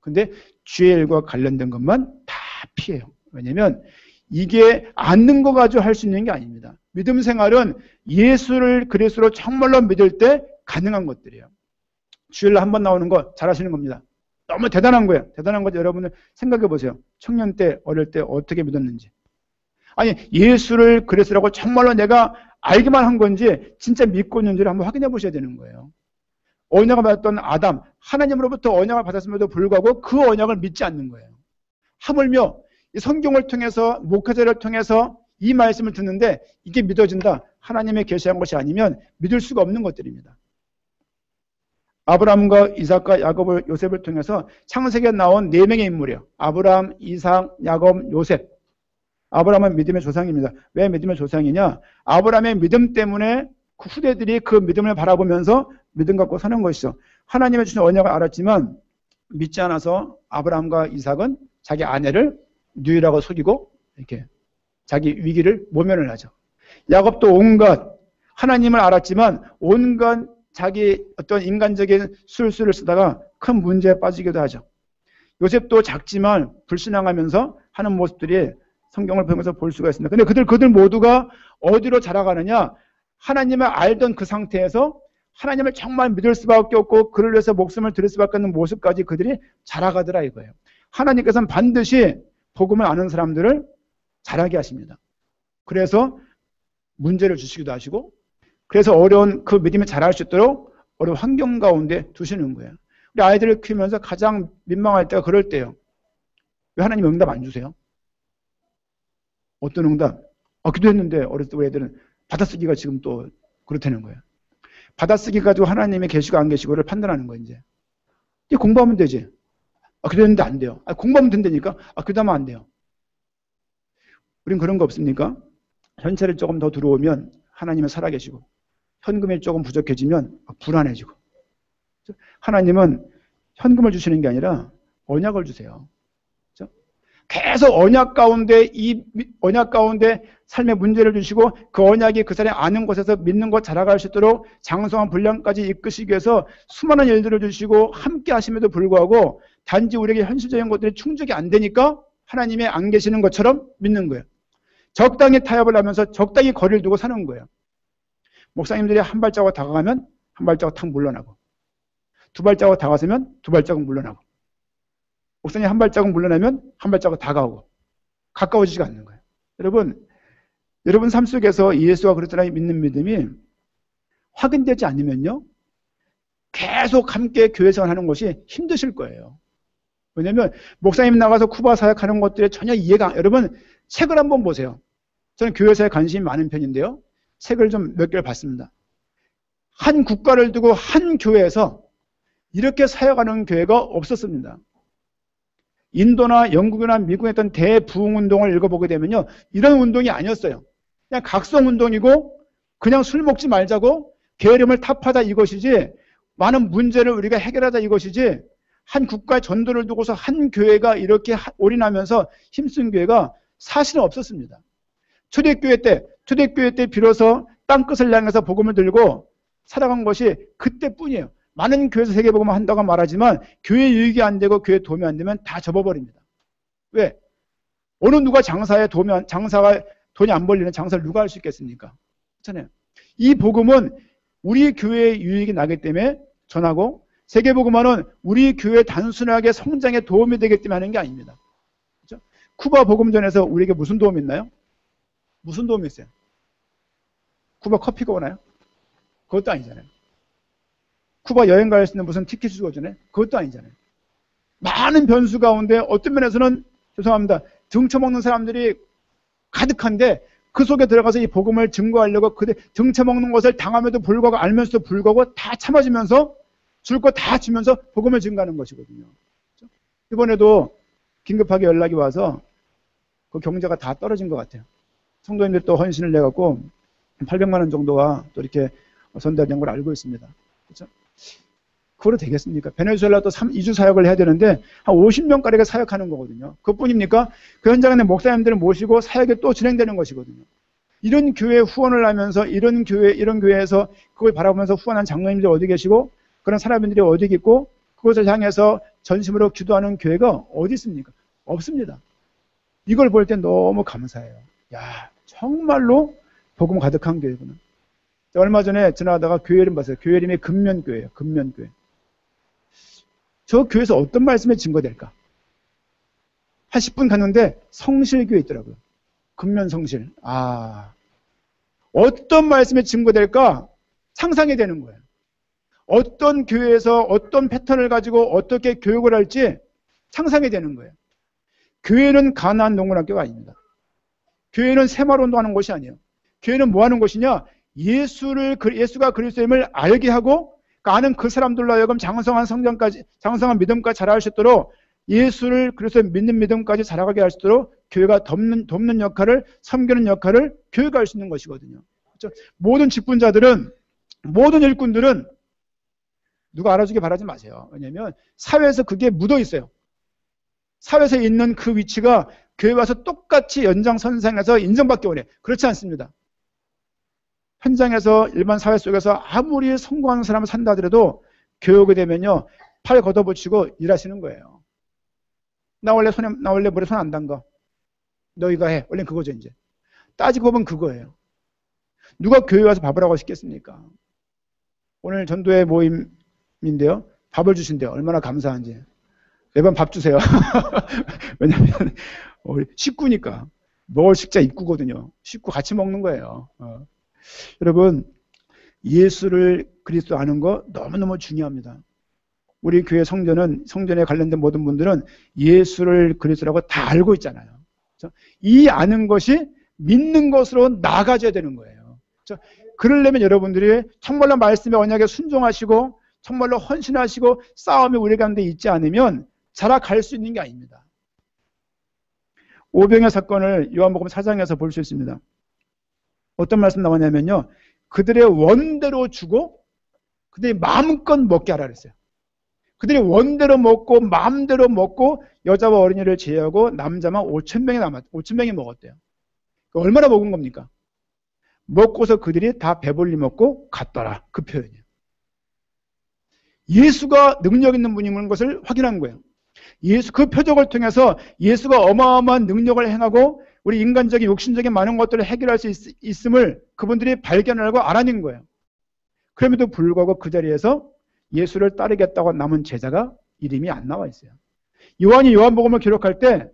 근데 주의 일과 관련된 것만 다 피해요. 왜냐면 이게 않는 거 가지고 할 수 있는 게 아닙니다. 믿음 생활은 예수를 그리스도로 정말로 믿을 때 가능한 것들이에요. 주일날 한 번 나오는 거 잘하시는 겁니다. 너무 대단한 거예요. 대단한 거죠. 여러분들 생각해 보세요. 청년 때, 어릴 때 어떻게 믿었는지. 아니, 예수를 그리스도라고 정말로 내가 알기만 한 건지 진짜 믿고 있는지를 한번 확인해 보셔야 되는 거예요. 언약을 받았던 아담, 하나님으로부터 언약을 받았음에도 불구하고 그 언약을 믿지 않는 거예요. 하물며 이 성경을 통해서, 목회자를 통해서 이 말씀을 듣는데 이게 믿어진다. 하나님의 계시한 것이 아니면 믿을 수가 없는 것들입니다. 아브라함과 이삭과 야곱을, 요셉을 통해서 창세기에 나온 4명의 인물이에요. 아브라함, 이삭, 야곱, 요셉. 아브라함은 믿음의 조상입니다. 왜 믿음의 조상이냐? 아브라함의 믿음 때문에 그 후대들이 그 믿음을 바라보면서 믿음 갖고 사는 것이죠. 하나님의 주신 언약을 알았지만 믿지 않아서 아브라함과 이삭은 자기 아내를 누이라고 속이고 이렇게 자기 위기를 모면을 하죠. 야곱도 온갖, 하나님을 알았지만 온갖 자기 어떤 인간적인 술수를 쓰다가 큰 문제에 빠지기도 하죠. 요셉도 작지만 불신앙하면서 하는 모습들이 성경을 보면서 볼 수가 있습니다. 근데 그들 모두가 어디로 자라가느냐? 하나님을 알던 그 상태에서 하나님을 정말 믿을 수밖에 없고 그를 위해서 목숨을 드릴 수밖에 없는 모습까지 그들이 자라가더라 이거예요. 하나님께서는 반드시 복음을 아는 사람들을 자라게 하십니다. 그래서 문제를 주시기도 하시고, 그래서 어려운 그 믿음이 자랄 수 있도록 어려운 환경 가운데 두시는 거예요. 우리 아이들을 키우면서 가장 민망할 때가 그럴 때예요. 왜 하나님 응답 안 주세요? 어떤 응답? 기도했는데 어렸을 때 우리 애들은 받아쓰기가 지금 또 그렇다는 거예요. 받아쓰기 가지고 하나님의 계시고 안 계시고를 판단하는 거예요. 이제 공부하면 되지. 기도했는데 안 돼요. 공부하면 된다니까. 기도하면 안 돼요. 우린 그런 거 없습니까? 현찰이 조금 더 들어오면 하나님은 살아계시고, 현금이 조금 부족해지면 불안해지고. 하나님은 현금을 주시는 게 아니라 언약을 주세요. 그렇죠? 계속 언약 가운데, 이 언약 가운데 삶의 문제를 주시고 그 언약이 그 사람이 아는 곳에서 믿는 것 자라갈 수 있도록 장성한 분량까지 이끄시기 위해서 수많은 일들을 주시고 함께 하심에도 불구하고 단지 우리에게 현실적인 것들이 충족이 안 되니까 하나님이 안 계시는 것처럼 믿는 거예요. 적당히 타협을 하면서 적당히 거리를 두고 사는 거예요. 목사님들이 한 발자국 다가가면 한 발자국 탁 물러나고, 두 발자국 다가서면 두 발자국 물러나고, 목사님 한 발자국 물러나면 한 발자국 다가오고, 가까워지지가 않는 거예요. 여러분 삶 속에서 예수와 그리스도를 믿는 믿음이 확인되지 않으면요, 계속 함께 교회 생활하는 것이 힘드실 거예요. 왜냐하면 목사님 나가서 쿠바 사역하는 것들에 전혀 여러분 책을 한번 보세요. 저는 교회사에 관심이 많은 편인데요. 책을 좀 몇 개를 봤습니다. 한 국가를 두고 한 교회에서 이렇게 사역하는 교회가 없었습니다. 인도나 영국이나 미국에 했던 대부흥운동을 읽어보게 되면요, 이런 운동이 아니었어요. 그냥 각성운동이고 그냥 술 먹지 말자고 게으름을 타파하다 이것이지, 많은 문제를 우리가 해결하자 이것이지, 한 국가의 전도를 두고서 한 교회가 이렇게 올인하면서 힘쓴 교회가 사실은 없었습니다. 초대교회 때 비로소 땅끝을 향해서 복음을 들고 살아간 것이 그때뿐이에요. 많은 교회에서 세계복음을 한다고 말하지만 교회 유익이 안 되고 교회 도움이 안 되면 다 접어버립니다. 왜? 어느 누가 장사가 돈이 안 벌리는 장사를 누가 할 수 있겠습니까? 그렇잖아요. 이 복음은 우리 교회에 유익이 나기 때문에 전하고, 세계복음화는 우리 교회 단순하게 성장에 도움이 되기 때문에 하는 게 아닙니다. 그렇죠? 쿠바 복음전에서 우리에게 무슨 도움이 있나요? 무슨 도움이 있어요? 쿠바 커피가 오나요? 그것도 아니잖아요. 쿠바 여행 갈 수 있는 무슨 티켓이 주어지네? 그것도 아니잖아요. 많은 변수 가운데 어떤 면에서는, 죄송합니다, 등쳐먹는 사람들이 가득한데 그 속에 들어가서 이 복음을 증거하려고 등쳐먹는 것을 당함에도 불구하고, 알면서도 불구하고 다 참아주면서 줄 거 다 주면서 복음을 증거하는 것이거든요. 그렇죠? 이번에도 긴급하게 연락이 와서 그 경제가 다 떨어진 것 같아요. 성도님들이 또 헌신을 내갖고 800만 원 정도가 또 이렇게 전달된 걸 알고 있습니다. 그렇죠? 그거로 되겠습니까? 베네수엘라 또 2주 사역을 해야 되는데 한 50명가량가 사역하는 거거든요. 그것뿐입니까? 그 현장에 있는 목사님들을 모시고 사역이 또 진행되는 것이거든요. 이런 교회에 후원을 하면서 이런 교회에서 그걸 바라보면서 후원한 장로님들이 어디 계시고 그런 사람들이 어디 있고 그것을 향해서 전심으로 기도하는 교회가 어디 있습니까? 없습니다. 이걸 볼 때 너무 감사해요. 야, 정말로 복음 가득한 교회구나. 얼마 전에 지나가다가 교회 이름 봤어요. 교회 이름이 근면교회예요. 근면교회. 저 교회에서 어떤 말씀에 증거될까? 한 10분 갔는데 성실교회 있더라고요. 근면성실. 어떤 말씀에 증거될까? 상상이 되는 거예요. 어떤 교회에서 어떤 패턴을 가지고 어떻게 교육을 할지 상상이 되는 거예요. 교회는 가나안 농군학교가 아닙니다. 교회는 새마을운동하는 것이 아니에요. 교회는 뭐 하는 것이냐? 예수가 그리스도임을 알게 하고 아는 그 사람들로 하여금 장성한 성장까지, 장성한 믿음까지 자라갈 수 있도록, 예수를 그리스도 믿는 믿음까지 자라가게 할 수 있도록 교회가 돕는 역할을, 섬기는 역할을 교회가 할 수 있는 것이거든요. 그렇죠? 모든 직분자들은, 모든 일꾼들은 누가 알아주길 바라지 마세요. 왜냐하면 사회에서 그게 묻어 있어요. 사회에서 있는 그 위치가 교회 와서 똑같이 연장선상에서 인정받기 원해요. 그렇지 않습니다. 현장에서 일반 사회 속에서 아무리 성공하는 사람을 산다 하더라도 교육이 되면요, 팔 걷어붙이고 일하시는 거예요. 나 원래 물에 손 안 담가. 너희가 해. 원래 그거죠, 이제. 따지고 보면 그거예요. 누가 교회 와서 밥을 하고 싶겠습니까? 오늘 전도회 모임인데요. 밥을 주신대요. 얼마나 감사한지. 매번 밥 주세요. 왜냐면 식구니까. 먹을 식자 입구거든요. 식구 같이 먹는 거예요. 여러분, 예수를 그리스도 아는 거 너무너무 중요합니다. 우리 교회 성전에 관련된 모든 분들은 예수를 그리스도라고 다 알고 있잖아요. 그렇죠? 이 아는 것이 믿는 것으로 나아가줘야 되는 거예요. 그렇죠? 그러려면 여러분들이 정말로 말씀의 언약에 순종하시고 정말로 헌신하시고 싸움이 우리 가운데 있지 않으면 자라갈 수 있는 게 아닙니다. 오병의 사건을 요한복음 4장에서 볼 수 있습니다. 어떤 말씀 나오냐면요, 그들의 원대로 주고 그들이 마음껏 먹게 하라 그랬어요. 그들이 원대로 먹고 마음대로 먹고 여자와 어린이를 제외하고 남자만 5,000명이 먹었대요. 얼마나 먹은 겁니까? 먹고서 그들이 다 배불리 먹고 갔더라. 그 표현이에요. 예수가 능력 있는 분인 것을 확인한 거예요. 그 표적을 통해서 예수가 어마어마한 능력을 행하고 우리 인간적인 욕심적인 많은 것들을 해결할 수 있음을 그분들이 발견하고 알아낸 거예요. 그럼에도 불구하고 그 자리에서 예수를 따르겠다고 남은 제자가 이름이 안 나와 있어요. 요한이 요한복음을 기록할 때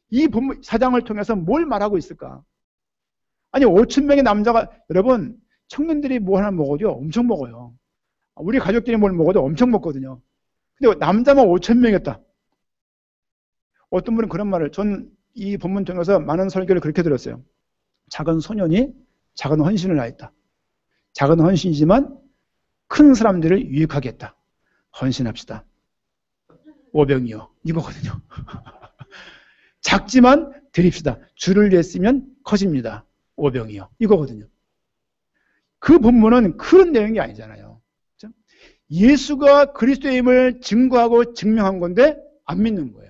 이 사장을 통해서 뭘 말하고 있을까? 아니 5,000명의 남자가, 여러분 청년들이 뭐 하나 먹어요? 엄청 먹어요. 우리 가족들이 뭘 먹어도 엄청 먹거든요. 근데 남자만 5천 명이었다. 어떤 분은 그런 말을, 전 이 본문 통해서 많은 설교를 그렇게 들었어요. 작은 소년이 작은 헌신을 하였다. 작은 헌신이지만 큰 사람들을 유익하게 했다. 헌신합시다. 오병이요. 이거거든요. 작지만 드립시다. 주를 위해 쓰면 커집니다. 오병이요. 이거거든요. 그 본문은 그런 내용이 아니잖아요. 그렇죠? 예수가 그리스도임을 증거하고 증명한 건데 안 믿는 거예요.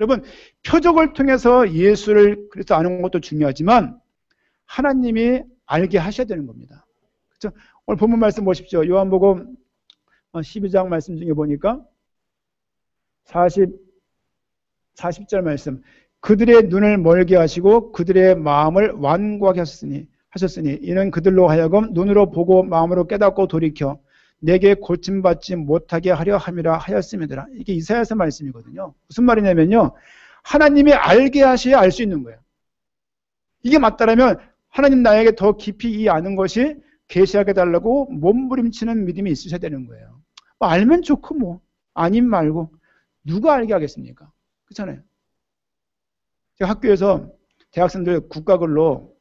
여러분, 표적을 통해서 예수를 그리스도 아는 것도 중요하지만 하나님이 알게 하셔야 되는 겁니다. 그렇죠? 오늘 본문 말씀 보십시오. 요한복음 12장 말씀 중에 보니까 40절 말씀. 그들의 눈을 멀게 하시고 그들의 마음을 완고하게 하셨으니 이는 그들로 하여금 눈으로 보고 마음으로 깨닫고 돌이켜 내게 고침받지 못하게 하려 함이라 하였음이더라. 이게 이사야서 말씀이거든요. 무슨 말이냐면요. 하나님이 알게 하셔야 알 수 있는 거예요. 이게 맞다라면 하나님 나에게 더 깊이 이 아는 것이 계시하게 달라고 몸부림치는 믿음이 있으셔야 되는 거예요. 뭐 알면 좋고 뭐 아님 말고 누가 알게 하겠습니까? 그렇잖아요. 제가 학교에서 대학생들 국가근로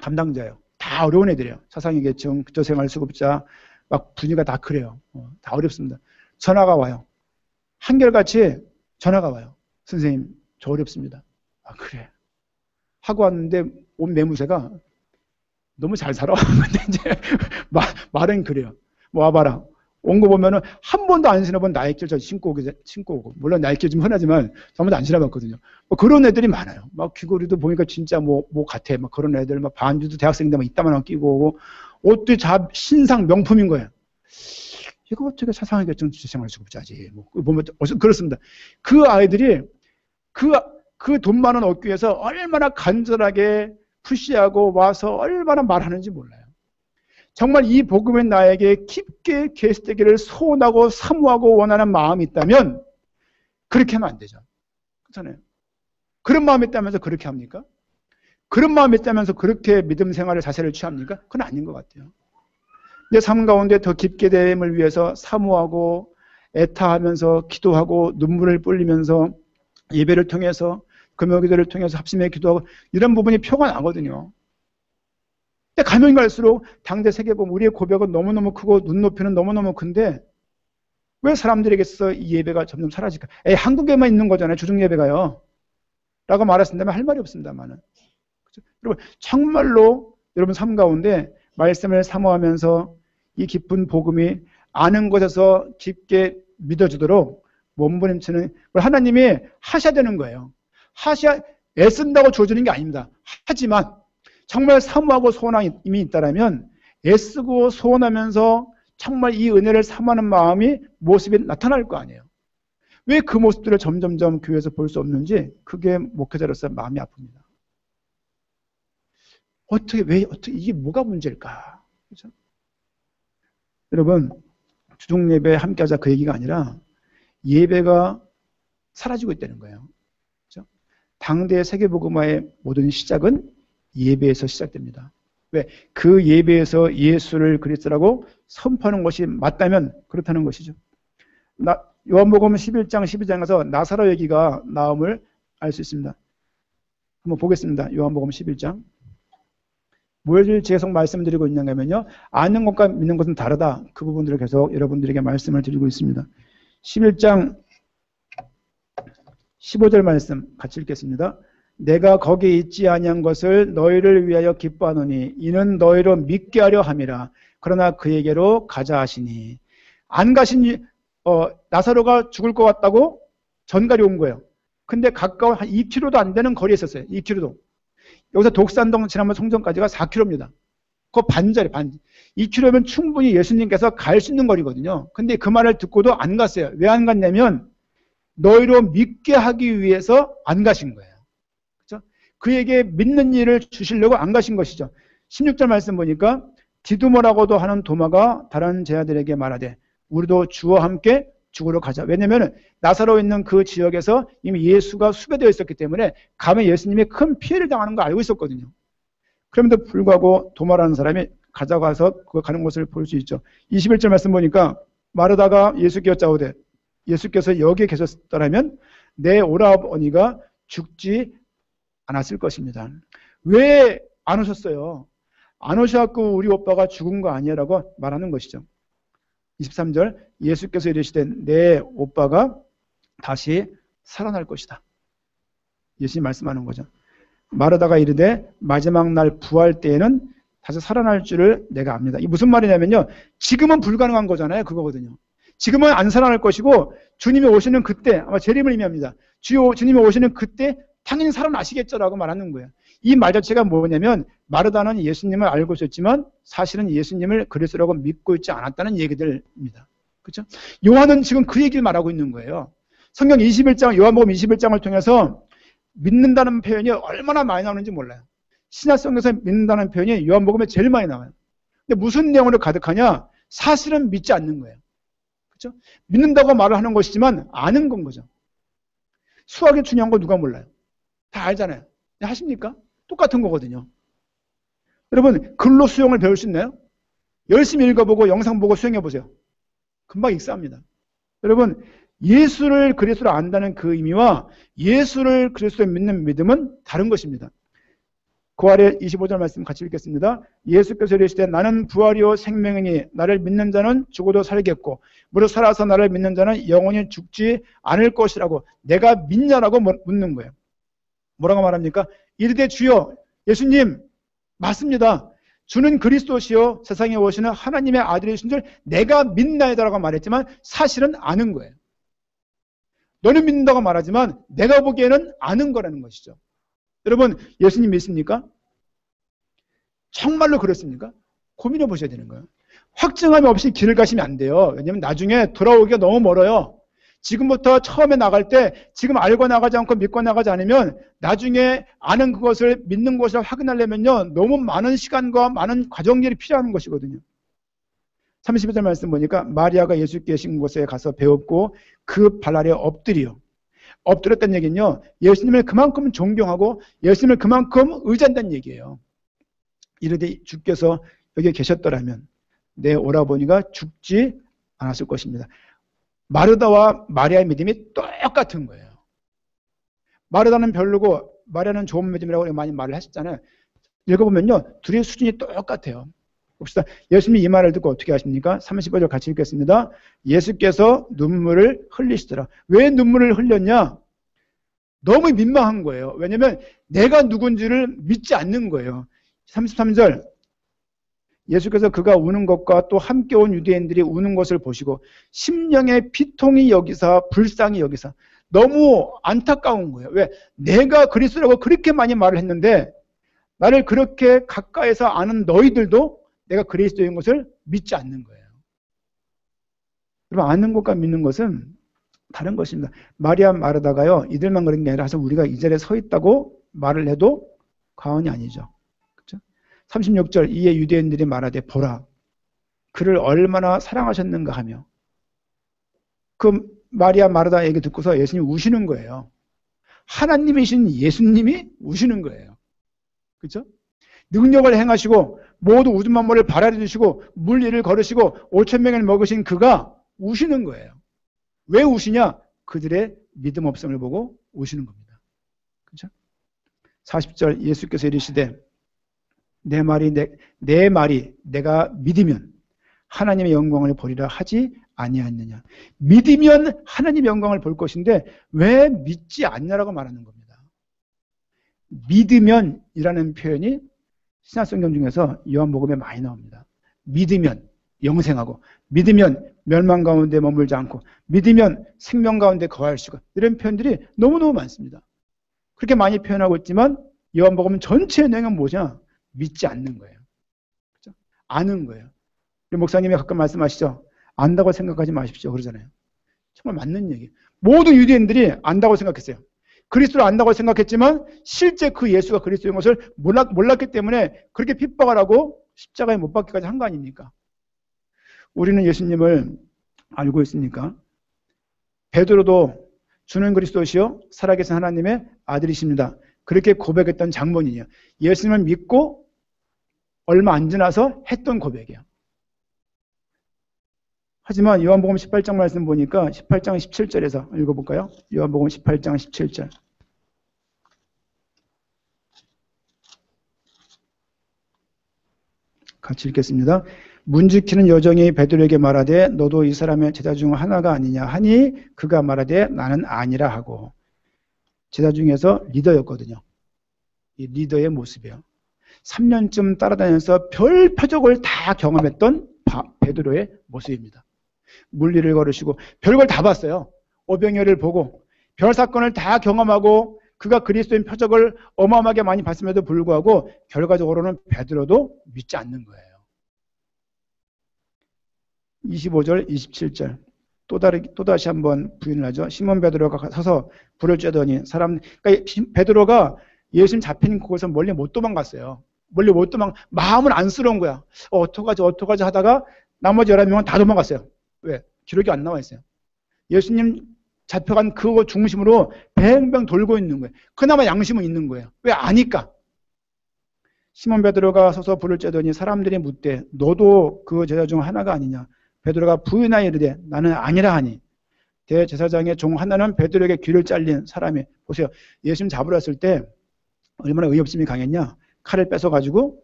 담당자예요. 다 어려운 애들이에요. 사상위계층, 기초생활수급자, 막 분위기가 다 그래요. 다 어렵습니다. 전화가 와요. 한결같이 전화가 와요. 선생님, 저 어렵습니다. 아, 그래. 하고 왔는데 온 매무새가 너무 잘 살아. 근데 이제 말은 그래요. 뭐 와봐라. 온 거 보면은 한 번도 안 신어본 나이키를 저 신고 오고. 물론 나이키 좀 흔하지만 한 번도 안 신어봤거든요. 뭐 그런 애들이 많아요. 막 귀걸이도 보니까 진짜 뭐 같아. 막 그런 애들, 막 반주도 대학생들 막 이따만 끼고 오고, 옷도 신상 명품인 거예요. 이거 어떻게 사상하겠죠? 생활수급자지. 뭐 보면 그렇습니다. 그 아이들이 그 돈 많은 얻기 위해서 얼마나 간절하게 푸시하고 와서 얼마나 말하는지 몰라요. 정말 이 복음이 나에게 깊게 계시되기를 소원하고 사모하고 원하는 마음이 있다면 그렇게 하면 안 되죠. 그렇잖아요. 그런 마음이 있다면서 그렇게 합니까? 그런 마음이 있다면서 그렇게 믿음 생활의 자세를 취합니까? 그건 아닌 것 같아요. 내 삶 가운데 더 깊게 됨을 위해서 사모하고 애타하면서 기도하고 눈물을 뿌리면서 예배를 통해서 금요기도를 통해서 합심해 기도하고 이런 부분이 표가 나거든요. 근데 가면 갈수록 당대 세계보면 우리의 고백은 너무너무 크고 눈높이는 너무너무 큰데 왜 사람들에게서 이 예배가 점점 사라질까? 한국에만 있는 거잖아요. 주중 예배가요. 라고 말했습니다만 할 말이 없습니다만은. 그렇죠? 여러분 정말로 여러분 삶 가운데 말씀을 사모하면서 이 깊은 복음이 아는 것에서 깊게 믿어주도록 몸부림치는 걸 하나님이 하셔야 되는 거예요. 애쓴다고 주어지는 게 아닙니다. 하지만 정말 사모하고 소원함이 있다면 애쓰고 소원하면서 정말 이 은혜를 사모하는 마음이 모습이 나타날 거 아니에요. 왜 그 모습들을 점점점 교회에서 볼 수 없는지 그게 목회자로서 마음이 아픕니다. 어떻게 이게 뭐가 문제일까? 그렇죠? 여러분 주중 예배 함께 하자 그 얘기가 아니라 예배가 사라지고 있다는 거예요. 그렇죠? 당대 세계복음화의 모든 시작은 예배에서 시작됩니다. 왜? 그 예배에서 예수를 그리스도라고 선포하는 것이 맞다면 그렇다는 것이죠. 요한복음 11장 12장에서 나사로 얘기가 나옴을 알 수 있습니다. 한번 보겠습니다. 요한복음 11장. 뭘 계속 말씀드리고 있냐면요. 아는 것과 믿는 것은 다르다. 그 부분들을 계속 여러분들에게 말씀을 드리고 있습니다. 11장 15절 말씀 같이 읽겠습니다. 내가 거기 있지 아니한 것을 너희를 위하여 기뻐하노니 이는 너희로 믿게 하려 함이라. 그러나 그에게로 가자 하시니 안 가신 나사로가 죽을 것 같다고 전갈이 온 거예요. 근데 가까운 한 2km도 안 되는 거리에 있었어요. 2km도. 여기서 독산동 지난번 성전까지가 4km입니다. 그거 반절이에요. 2km면 충분히 예수님께서 갈 수 있는 거리거든요. 근데 그 말을 듣고도 안 갔어요. 왜 안 갔냐면 너희로 믿게 하기 위해서 안 가신 거예요. 그렇죠? 그에게 믿는 일을 주시려고 안 가신 것이죠. 16절 말씀 보니까 디두모라고도 하는 도마가 다른 제자들에게 말하되 우리도 주와 함께 죽으러 가자. 왜냐하면 나사로 있는 그 지역에서 이미 예수가 수배되어 있었기 때문에 가면 예수님이 큰 피해를 당하는 거 알고 있었거든요. 그럼에도 불구하고 도마라는 사람이 가져가서 그 가는 곳을 볼 수 있죠. 21절 말씀 보니까 마르다가 예수께 여짜오되 예수께서 여기에 계셨더라면 내 오라버니가 죽지 않았을 것입니다. 왜 안 오셨어요? 안 오셔갖고 우리 오빠가 죽은 거 아니야라고 말하는 것이죠. 23절 예수께서 이르시되 내 오빠가 다시 살아날 것이다. 예수님 말씀하는 거죠. 마르다가 이르되 마지막 날 부활 때에는 다시 살아날 줄을 내가 압니다. 이게 무슨 말이냐면요. 지금은 불가능한 거잖아요. 그거거든요. 지금은 안 살아날 것이고 주님이 오시는 그때 아마 재림을 의미합니다. 주님이 오시는 그때 당연히 살아나시겠죠라고 말하는 거예요. 이 말 자체가 뭐냐면 마르다는 예수님을 알고 있었지만 사실은 예수님을 그리스도라고 믿고 있지 않았다는 얘기들입니다. 그렇죠? 요한은 지금 그 얘기를 말하고 있는 거예요. 성경 21장, 요한복음 21장을 통해서 믿는다는 표현이 얼마나 많이 나오는지 몰라요. 신약성경에서 믿는다는 표현이 요한복음에 제일 많이 나와요. 근데 무슨 내용으로 가득하냐? 사실은 믿지 않는 거예요. 그렇죠? 믿는다고 말을 하는 것이지만 아는 건 거죠. 수학이 중요한 거 누가 몰라요? 다 알잖아요. 하십니까? 똑같은 거거든요. 여러분 글로 수영을 배울 수 있나요? 열심히 읽어보고 영상 보고 수영해 보세요. 금방 익사합니다. 여러분 예수를 그리스도로 안다는 그 의미와 예수를 그리스도로 믿는 믿음은 다른 것입니다. 그 아래 25절 말씀 같이 읽겠습니다. 예수께서 이르시되 나는 부활이요 생명이니 나를 믿는 자는 죽어도 살겠고 무릇 살아서 나를 믿는 자는 영원히 죽지 않을 것이라고 내가 믿냐라고 묻는 거예요. 뭐라고 말합니까? 이르되 주여 예수님 맞습니다. 주는 그리스도시요 세상에 오시는 하나님의 아들이신 줄 내가 믿나이다라고 말했지만 사실은 아는 거예요. 너는 믿는다고 말하지만 내가 보기에는 아는 거라는 것이죠. 여러분 예수님 믿습니까? 정말로 그렇습니까? 고민해 보셔야 되는 거예요. 확증함이 없이 길을 가시면 안 돼요. 왜냐하면 나중에 돌아오기가 너무 멀어요. 지금부터 처음에 나갈 때 지금 알고 나가지 않고 믿고 나가지 않으면 나중에 아는 그것을 믿는 것을 확인하려면요 너무 많은 시간과 많은 과정들이 필요한 것이거든요. 32절 말씀 보니까 마리아가 예수 계신 곳에 가서 배웠고 그 발 아래 엎드렸다는 얘기는요 예수님을 그만큼 존경하고 예수님을 그만큼 의지한다는 얘기예요. 이르되 주께서 여기 계셨더라면 내 오라버니가 죽지 않았을 것입니다. 마르다와 마리아의 믿음이 똑같은 거예요. 마르다는 별로고 마리아는 좋은 믿음이라고 많이 말을 하셨잖아요. 읽어보면요 둘의 수준이 똑같아요. 봅시다. 예수님이 이 말을 듣고 어떻게 하십니까? 35절 같이 읽겠습니다. 예수께서 눈물을 흘리시더라. 왜 눈물을 흘렸냐? 너무 민망한 거예요. 왜냐하면 내가 누군지를 믿지 않는 거예요. 33절 예수께서 그가 우는 것과 또 함께 온 유대인들이 우는 것을 보시고 심령의 피통이 여기사 불쌍히 여기사 너무 안타까운 거예요. 왜? 내가 그리스도라고 그렇게 많이 말을 했는데 나를 그렇게 가까이서 아는 너희들도 내가 그리스도인 것을 믿지 않는 거예요. 여러분 아는 것과 믿는 것은 다른 것입니다. 마리아 마르다가요 이들만 그런 게 아니라 우리가 이 자리에 서 있다고 말을 해도 과언이 아니죠. 36절 이에 유대인들이 말하되 보라 그를 얼마나 사랑하셨는가 하며 그 마리아 마르다 얘기 듣고서 예수님이 우시는 거예요. 하나님이신 예수님이 우시는 거예요. 그렇죠? 능력을 행하시고 모두 우주 만물을 발아려 주시고 물 위를 걸으시고 5,000명을 먹으신 그가 우시는 거예요. 왜 우시냐? 그들의 믿음 없음을 보고 우시는 겁니다. 그렇죠? 40절 예수께서 이르시되 내 말이 내가 믿으면 하나님의 영광을 보리라 하지 아니하느냐. 믿으면 하나님의 영광을 볼 것인데 왜 믿지 않냐라고 말하는 겁니다. 믿으면이라는 표현이 신약성경 중에서 요한복음에 많이 나옵니다. 믿으면 영생하고 믿으면 멸망 가운데 머물지 않고 믿으면 생명 가운데 거할 수가 이런 표현들이 너무너무 많습니다. 그렇게 많이 표현하고 있지만 요한복음 전체의 내용은 뭐냐? 믿지 않는 거예요. 그렇죠? 아는 거예요. 우리 목사님이 가끔 말씀하시죠. 안다고 생각하지 마십시오. 그러잖아요. 정말 맞는 얘기. 모든 유대인들이 안다고 생각했어요. 그리스도를 안다고 생각했지만 실제 그 예수가 그리스도인 것을 몰랐기 때문에 그렇게 핍박을 하고 십자가에 못 박기까지 한 거 아닙니까? 우리는 예수님을 알고 있습니까? 베드로도 주는 그리스도시요 살아계신 하나님의 아들이십니다. 그렇게 고백했던 장본인이에요. 예수님을 믿고 얼마 안 지나서 했던 고백이에요. 하지만 요한복음 18장 말씀 보니까 18장 17절에서 읽어볼까요? 요한복음 18장 17절. 같이 읽겠습니다. 문지키는 여종이 베드로에게 말하되 너도 이 사람의 제자 중 하나가 아니냐 하니 그가 말하되 나는 아니라 하고. 제자 중에서 리더였거든요. 이 리더의 모습이에요. 3년쯤 따라다니면서 별 표적을 다 경험했던 베드로의 모습입니다. 물리를 걸으시고 별걸 다 봤어요. 오병이어를 보고 별 사건을 다 경험하고 그가 그리스도인 표적을 어마어마하게 많이 봤음에도 불구하고 결과적으로는 베드로도 믿지 않는 거예요. 25절, 27절 또다시 한번 부인을 하죠. 시몬 베드로가 서서 불을 쬐더니 그러니까 베드로가 예수님 잡힌 그곳에서 멀리 못 도망갔어요. 마음은 안쓰러운 거야. 어떡하지 하다가 나머지 11명은 다 도망갔어요. 왜? 기록이 안 나와 있어요. 예수님 잡혀간 그거 중심으로 뱅뱅 돌고 있는 거예요. 그나마 양심은 있는 거예요. 왜? 아니까. 시몬 베드로가 서서 불을 쬐더니 사람들이 묻되 너도 그 제자 중 하나가 아니냐. 베드로가 부인하여 이르되 나는 아니라 하니. 대제사장의 종 하나는 베드로에게 귀를 잘린 사람이, 보세요. 예수님 잡으러 왔을 때 얼마나 의협심이 강했냐. 칼을 뺏어가지고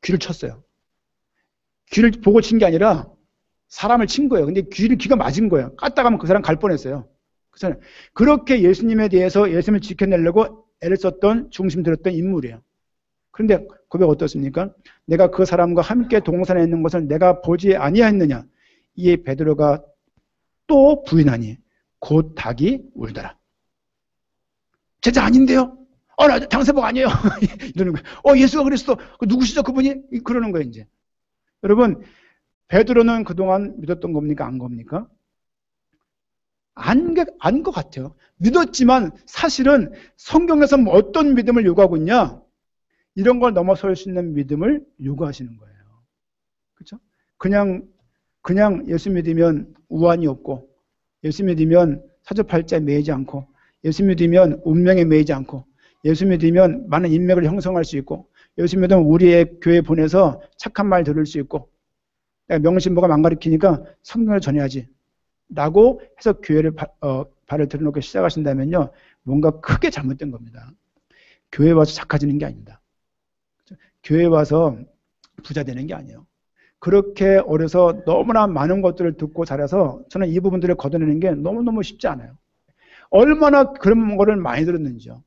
귀를 쳤어요. 귀를 보고 친 게 아니라 사람을 친 거예요. 근데 귀가 맞은 거예요. 깠다 가면 그 사람 갈 뻔했어요. 그렇게 예수님에 대해서 예수님을 지켜내려고 애를 썼던, 중심 들었던 인물이에요. 그런데 고백 어떻습니까? 내가 그 사람과 함께 동산에 있는 것을 내가 보지 아니하였느냐. 이에 베드로가 또 부인하니 곧 닭이 울더라. 제자 아닌데요? 나 장세복 아니에요. 이러는 거예요. 예수가 그랬어. 누구시죠 그분이? 그러는 거예요 이제. 여러분, 베드로는 그동안 믿었던 겁니까? 안 겁니까? 안 것 같아요. 믿었지만 사실은 성경에서 어떤 믿음을 요구하고 있냐? 이런 걸 넘어설 수 있는 믿음을 요구하시는 거예요. 그렇죠? 그냥 예수 믿으면 우환이 없고, 예수 믿으면 사주팔자에 매이지 않고, 예수 믿으면 운명에 매이지 않고, 예수 믿으면 많은 인맥을 형성할 수 있고, 예수 믿으면 우리의 교회 보내서 착한 말 들을 수 있고, 내가 명심보감 안 가르치니까 성경을 전해야지 라고 해서 교회를 발을 들여놓고 시작하신다면요, 뭔가 크게 잘못된 겁니다. 교회 와서 착해지는 게 아닙니다. 교회 와서 부자 되는 게 아니에요. 그렇게 어려서 너무나 많은 것들을 듣고 자라서 저는 이 부분들을 걷어내는 게 너무너무 쉽지 않아요. 얼마나 그런 거를 많이 들었는지요.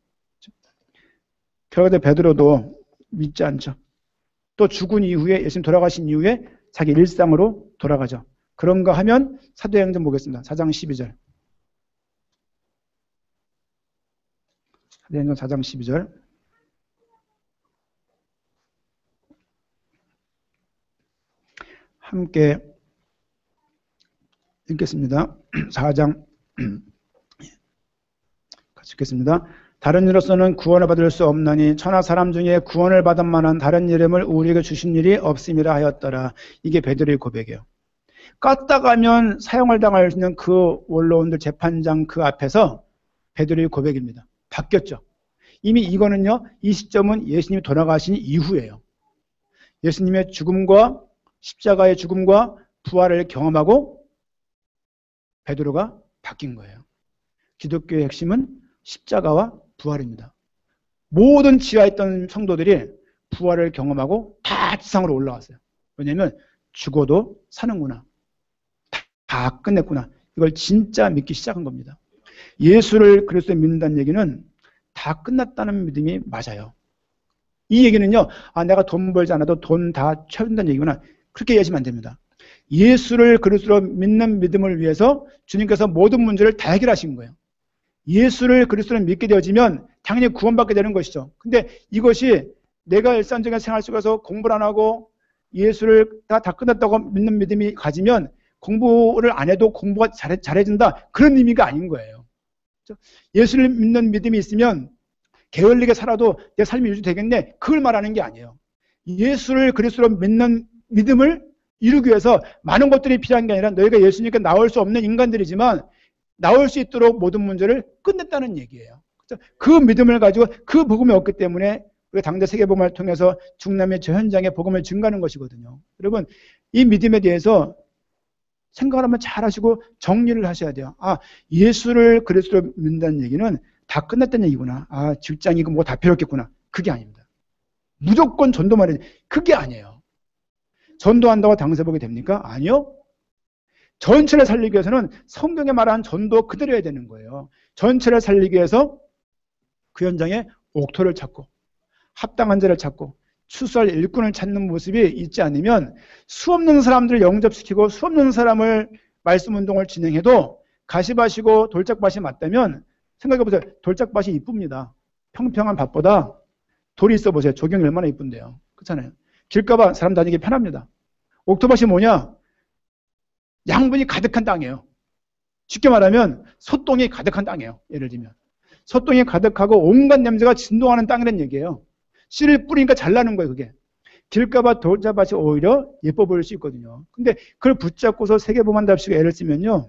결과적으로 베드로도 믿지 않죠. 또 죽은 이후에, 예수님 돌아가신 이후에 자기 일상으로 돌아가죠. 그런가 하면 사도행전 보겠습니다. 4장 12절. 사도행전 4장 12절. 함께 읽겠습니다. 4장 같이 읽겠습니다. 다른 이로서는 구원을 받을 수 없나니 천하 사람 중에 구원을 받을 만한 다른 이름을 우리에게 주신 일이 없음이라 하였더라. 이게 베드로의 고백이에요. 깠다가면 사형을 당할 수 있는 그 원로원들 재판장 그 앞에서 베드로의 고백입니다. 바뀌었죠. 이미 이거는요, 이 시점은 예수님이 돌아가신 이후예요. 예수님의 죽음과 십자가의 죽음과 부활을 경험하고 베드로가 바뀐 거예요. 기독교의 핵심은 십자가와 부활입니다. 모든 지하했던 성도들이 부활을 경험하고 다 지상으로 올라왔어요. 왜냐하면 죽어도 사는구나. 다 끝냈구나. 이걸 진짜 믿기 시작한 겁니다. 예수를 그리스도에 믿는다는 얘기는 다 끝났다는 믿음이 맞아요. 이 얘기는요, 내가 돈 벌지 않아도 돈 다 채운다는 얘기구나. 그렇게 이해하시면 안 됩니다. 예수를 그리스도로 믿는 믿음을 위해서 주님께서 모든 문제를 다 해결하신 거예요. 예수를 그리스도로 믿게 되어지면 당연히 구원받게 되는 것이죠. 근데 이것이 내가 일상적인 생활 속에서 공부를 안 하고 예수를 다 끝났다고 믿는 믿음이 가지면 공부를 안 해도 공부가 잘해진다, 그런 의미가 아닌 거예요. 예수를 믿는 믿음이 있으면 게을리게 살아도 내 삶이 유지되겠네, 그걸 말하는 게 아니에요. 예수를 그리스도로 믿는 믿음을 이루기 위해서 많은 것들이 필요한 게 아니라 너희가 예수님께 나올 수 없는 인간들이지만 나올 수 있도록 모든 문제를 끝냈다는 얘기예요. 그 믿음을 가지고 그 복음이 없기 때문에 우리 당대 세계복음을 통해서 중남미 저 현장에 복음을 증가하는 것이거든요. 여러분, 이 믿음에 대해서 생각을 한번 잘 하시고 정리를 하셔야 돼요. 아, 예수를 그리스도로 믿는다는 얘기는 다 끝났다는 얘기구나. 아, 직장이고 뭐 다 필요 없겠구나. 그게 아닙니다. 무조건 전도만 해야 돼. 그게 아니에요. 전도한다고 당사복이 됩니까? 아니요. 전체를 살리기 위해서는 성경에 말한 전도 그대로 해야 되는 거예요. 전체를 살리기 위해서 그 현장에 옥토를 찾고 합당한 자를 찾고 추수할 일꾼을 찾는 모습이 있지 않으면 수없는 사람들을 영접시키고 수없는 사람을 말씀 운동을 진행해도 가시밭이고 돌짝밭이 맞다면 생각해보세요. 돌짝밭이 이쁩니다. 평평한 밭보다 돌이 있어 보세요. 조경이 얼마나 이쁜데요. 그렇잖아요. 길가봐 사람 다니기 편합니다. 옥토밭이 뭐냐? 양분이 가득한 땅이에요. 쉽게 말하면 소똥이 가득한 땅이에요. 예를 들면 소똥이 가득하고 온갖 냄새가 진동하는 땅이라는 얘기예요. 씨를 뿌리니까 잘 나는 거예요. 그게 길가밭 돌짝밭이 오히려 예뻐 보일 수 있거든요. 근데 그걸 붙잡고서 세계복음한답시고 애를 쓰면요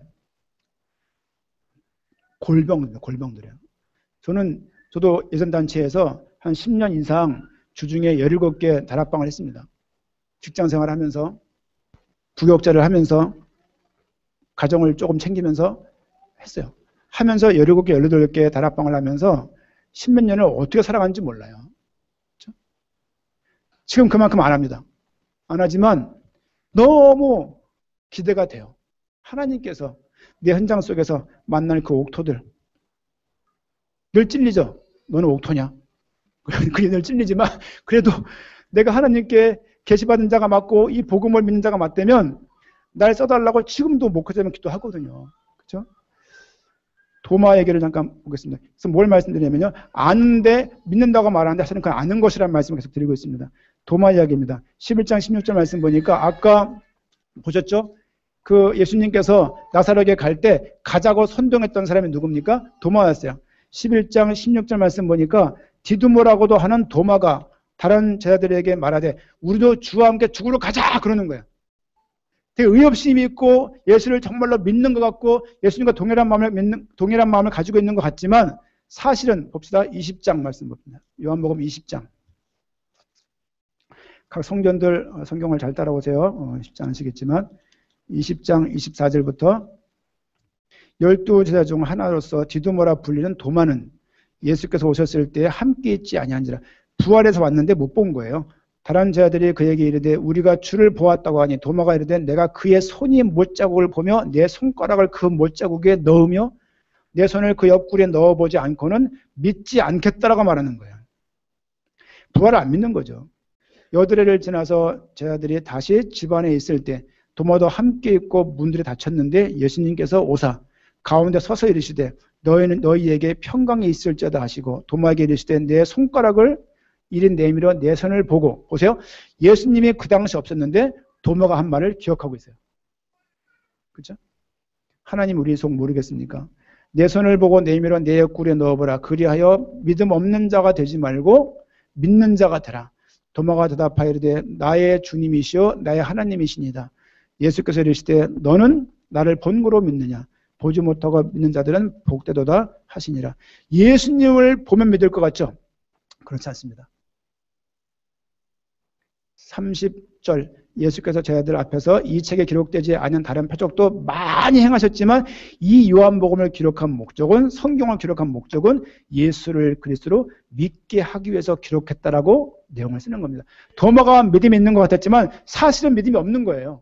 골병들이에요. 저도 예전 단체에서 한 10년 이상 주중에 17개 다락방을 했습니다. 직장생활을 하면서 부교육자를 하면서 가정을 조금 챙기면서 했어요. 하면서 17개, 18개 다락방을 하면서 10몇 년을 어떻게 살아갔는지 몰라요. 그렇죠? 지금 그만큼 안 합니다. 안 하지만 너무 기대가 돼요. 하나님께서 내 현장 속에서 만날 그 옥토들. 늘 찔리죠? 너는 옥토냐? 그게 늘 찔리지만 그래도 내가 하나님께 계시받은 자가 맞고 이 복음을 믿는 자가 맞다면 날 써달라고 지금도 목회자면 기도하거든요. 그렇죠? 도마 얘기를 잠깐 보겠습니다. 그래서 뭘 말씀드리냐면요. 아는데 믿는다고 말하는데 사실은 그 아는 것이라는 말씀을 계속 드리고 있습니다. 도마 이야기입니다. 11장 16절 말씀 보니까 아까 보셨죠? 그 예수님께서 나사렛에 갈 때 가자고 선동했던 사람이 누굽니까? 도마였어요. 11장 16절 말씀 보니까 디두모라고도 하는 도마가 다른 제자들에게 말하되 우리도 주와 함께 죽으러 가자 그러는 거예요. 되게 의없이 믿고 예수를 정말로 믿는 것 같고 예수님과 동일한 마음을 가지고 있는 것 같지만 사실은 봅시다. 20장 말씀 봅니다. 요한복음 20장. 각 성전들 성경을 잘 따라오세요. 쉽지 않으시겠지만 20장 24절부터 12제자 중 하나로서 디두모라 불리는 도마는 예수께서 오셨을 때 함께 있지 아니한지라. 부활해서 왔는데 못 본 거예요. 다른 제자들이 그에게 이르되 우리가 주를 보았다고 하니 도마가 이르되 내가 그의 손이 못자국을 보며 내 손가락을 그 못자국에 넣으며 내 손을 그 옆구리에 넣어보지 않고는 믿지 않겠다라고 말하는 거예요. 부활을 안 믿는 거죠. 여드레를 지나서 제자들이 다시 집안에 있을 때 도마도 함께 있고 문들이 닫혔는데 예수님께서 오사 가운데 서서 이르시되 너희는 너희에게 평강이 있을지어다 하시고 도마에게 이르시되 내 손가락을 이리 내밀어 내 손을 보고 보세요. 예수님이 그 당시 없었는데 도마가 한 말을 기억하고 있어요. 그렇죠? 하나님 우리 속 모르겠습니까? 내 손을 보고 내밀어 내 옆구리에 넣어보라. 그리하여 믿음 없는 자가 되지 말고 믿는 자가 되라. 도마가 대답하여 이르되 나의 주님이시오 나의 하나님이시니다. 예수께서 이르시되 너는 나를 본고로 믿느냐? 보지 못하고 믿는 자들은 복되도다 하시니라. 예수님을 보면 믿을 것 같죠? 그렇지 않습니다. 30절 예수께서 제자들 앞에서 이 책에 기록되지 않은 다른 표적도 많이 행하셨지만 이 요한복음을 기록한 목적은 성경을 기록한 목적은 예수를 그리스도로 믿게 하기 위해서 기록했다라고 내용을 쓰는 겁니다. 도마가 믿음이 있는 것 같았지만 사실은 믿음이 없는 거예요.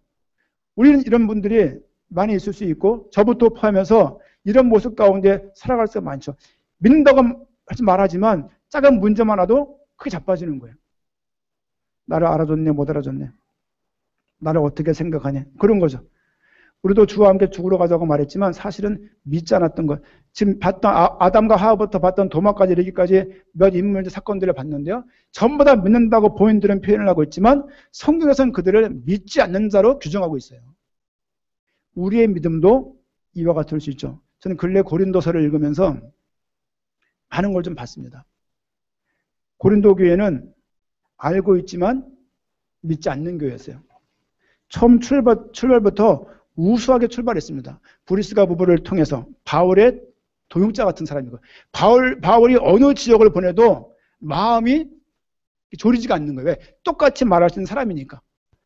우리는 이런 분들이 많이 있을 수 있고 저부터 포함해서 이런 모습 가운데 살아갈 수가 많죠. 믿는다고 하지 말하지만 작은 문제만 와도 크게 자빠지는 거예요. 나를 알아줬네 못 알아줬네. 나를 어떻게 생각하냐. 그런 거죠. 우리도 주와 함께 죽으러 가자고 말했지만 사실은 믿지 않았던 것. 지금 봤던 아담과 하와부터 봤던 도마까지 이르기까지 몇 인물 사건들을 봤는데요. 전부 다 믿는다고 본인들은 표현을 하고 있지만 성경에서는 그들을 믿지 않는 자로 규정하고 있어요. 우리의 믿음도 이와 같을 수 있죠. 저는 근래 고린도서를 읽으면서 많은 걸 좀 봤습니다. 고린도 교회는 알고 있지만 믿지 않는 교회였어요. 처음 출발부터 우수하게 출발했습니다. 브리스가 부부를 통해서 바울의 동역자 같은 사람이고 바울이 어느 지역을 보내도 마음이 조리지가 않는 거예요. 왜? 똑같이 말할 수 있는 사람이니까.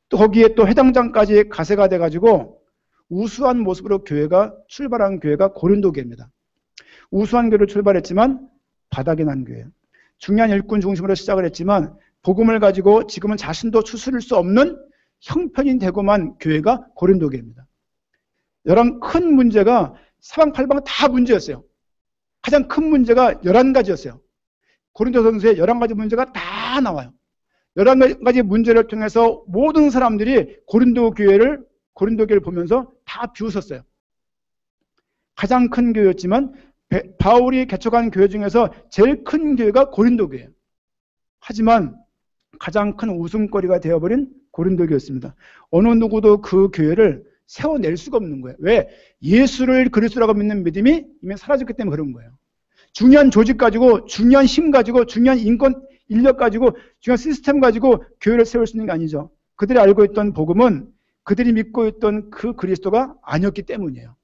또 거기에 또 회당장까지 가세가 돼가지고 우수한 모습으로 교회가 출발한 교회가 고린도 교회입니다. 우수한 교회로 출발했지만 바닥이 난 교회예요. 중요한 일꾼 중심으로 시작을 했지만 복음을 가지고 지금은 자신도 추스릴 수 없는 형편이 되고만 교회가 고린도 교회입니다. 여러 큰 문제가 사방팔방 다 문제였어요. 가장 큰 문제가 11가지였어요. 고린도전서에 11가지 문제가 다 나와요. 11가지 문제를 통해서 모든 사람들이 고린도 교회를 보면서 다 비웃었어요. 가장 큰 교회였지만 바울이 개척한 교회 중에서 제일 큰 교회가 고린도 교회예요. 하지만 가장 큰 웃음거리가 되어버린 고린도 교회였습니다. 어느 누구도 그 교회를 세워낼 수가 없는 거예요. 왜? 예수를 그리스도라고 믿는 믿음이 이미 사라졌기 때문에 그런 거예요. 중요한 조직 가지고, 중요한 힘 가지고, 중요한 인권, 인력 가지고, 중요한 시스템 가지고 교회를 세울 수 있는 게 아니죠. 그들이 알고 있던 복음은 그들이 믿고 있던 그 그리스도가 아니었기 때문이에요.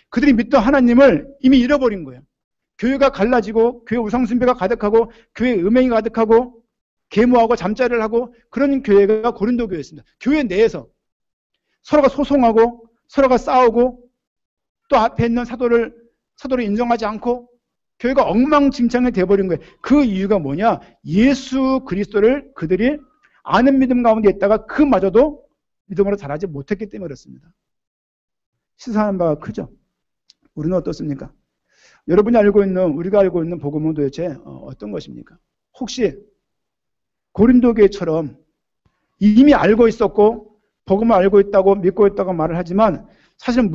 그들이 믿던 하나님을 이미 잃어버린 거예요. 교회가 갈라지고, 교회 우상숭배가 가득하고, 교회 음행이 가득하고, 계모하고 잠자리를 하고, 그런 교회가 고린도 교회였습니다. 교회 내에서 서로가 소송하고, 서로가 싸우고, 또 앞에 있는 사도를 인정하지 않고, 교회가 엉망진창이 되어버린 거예요. 그 이유가 뭐냐? 예수 그리스도를 그들이 아는 믿음 가운데 있다가 그마저도 믿음으로 자라지 못했기 때문에 그렇습니다. 시사하는 바가 크죠? 우리는 어떻습니까? 우리가 알고 있는 복음은 도대체 어떤 것입니까? 혹시 고린도 교회처럼 이미 알고 있었고 복음을 알고 있다고 믿고 있다고 말을 하지만 사실은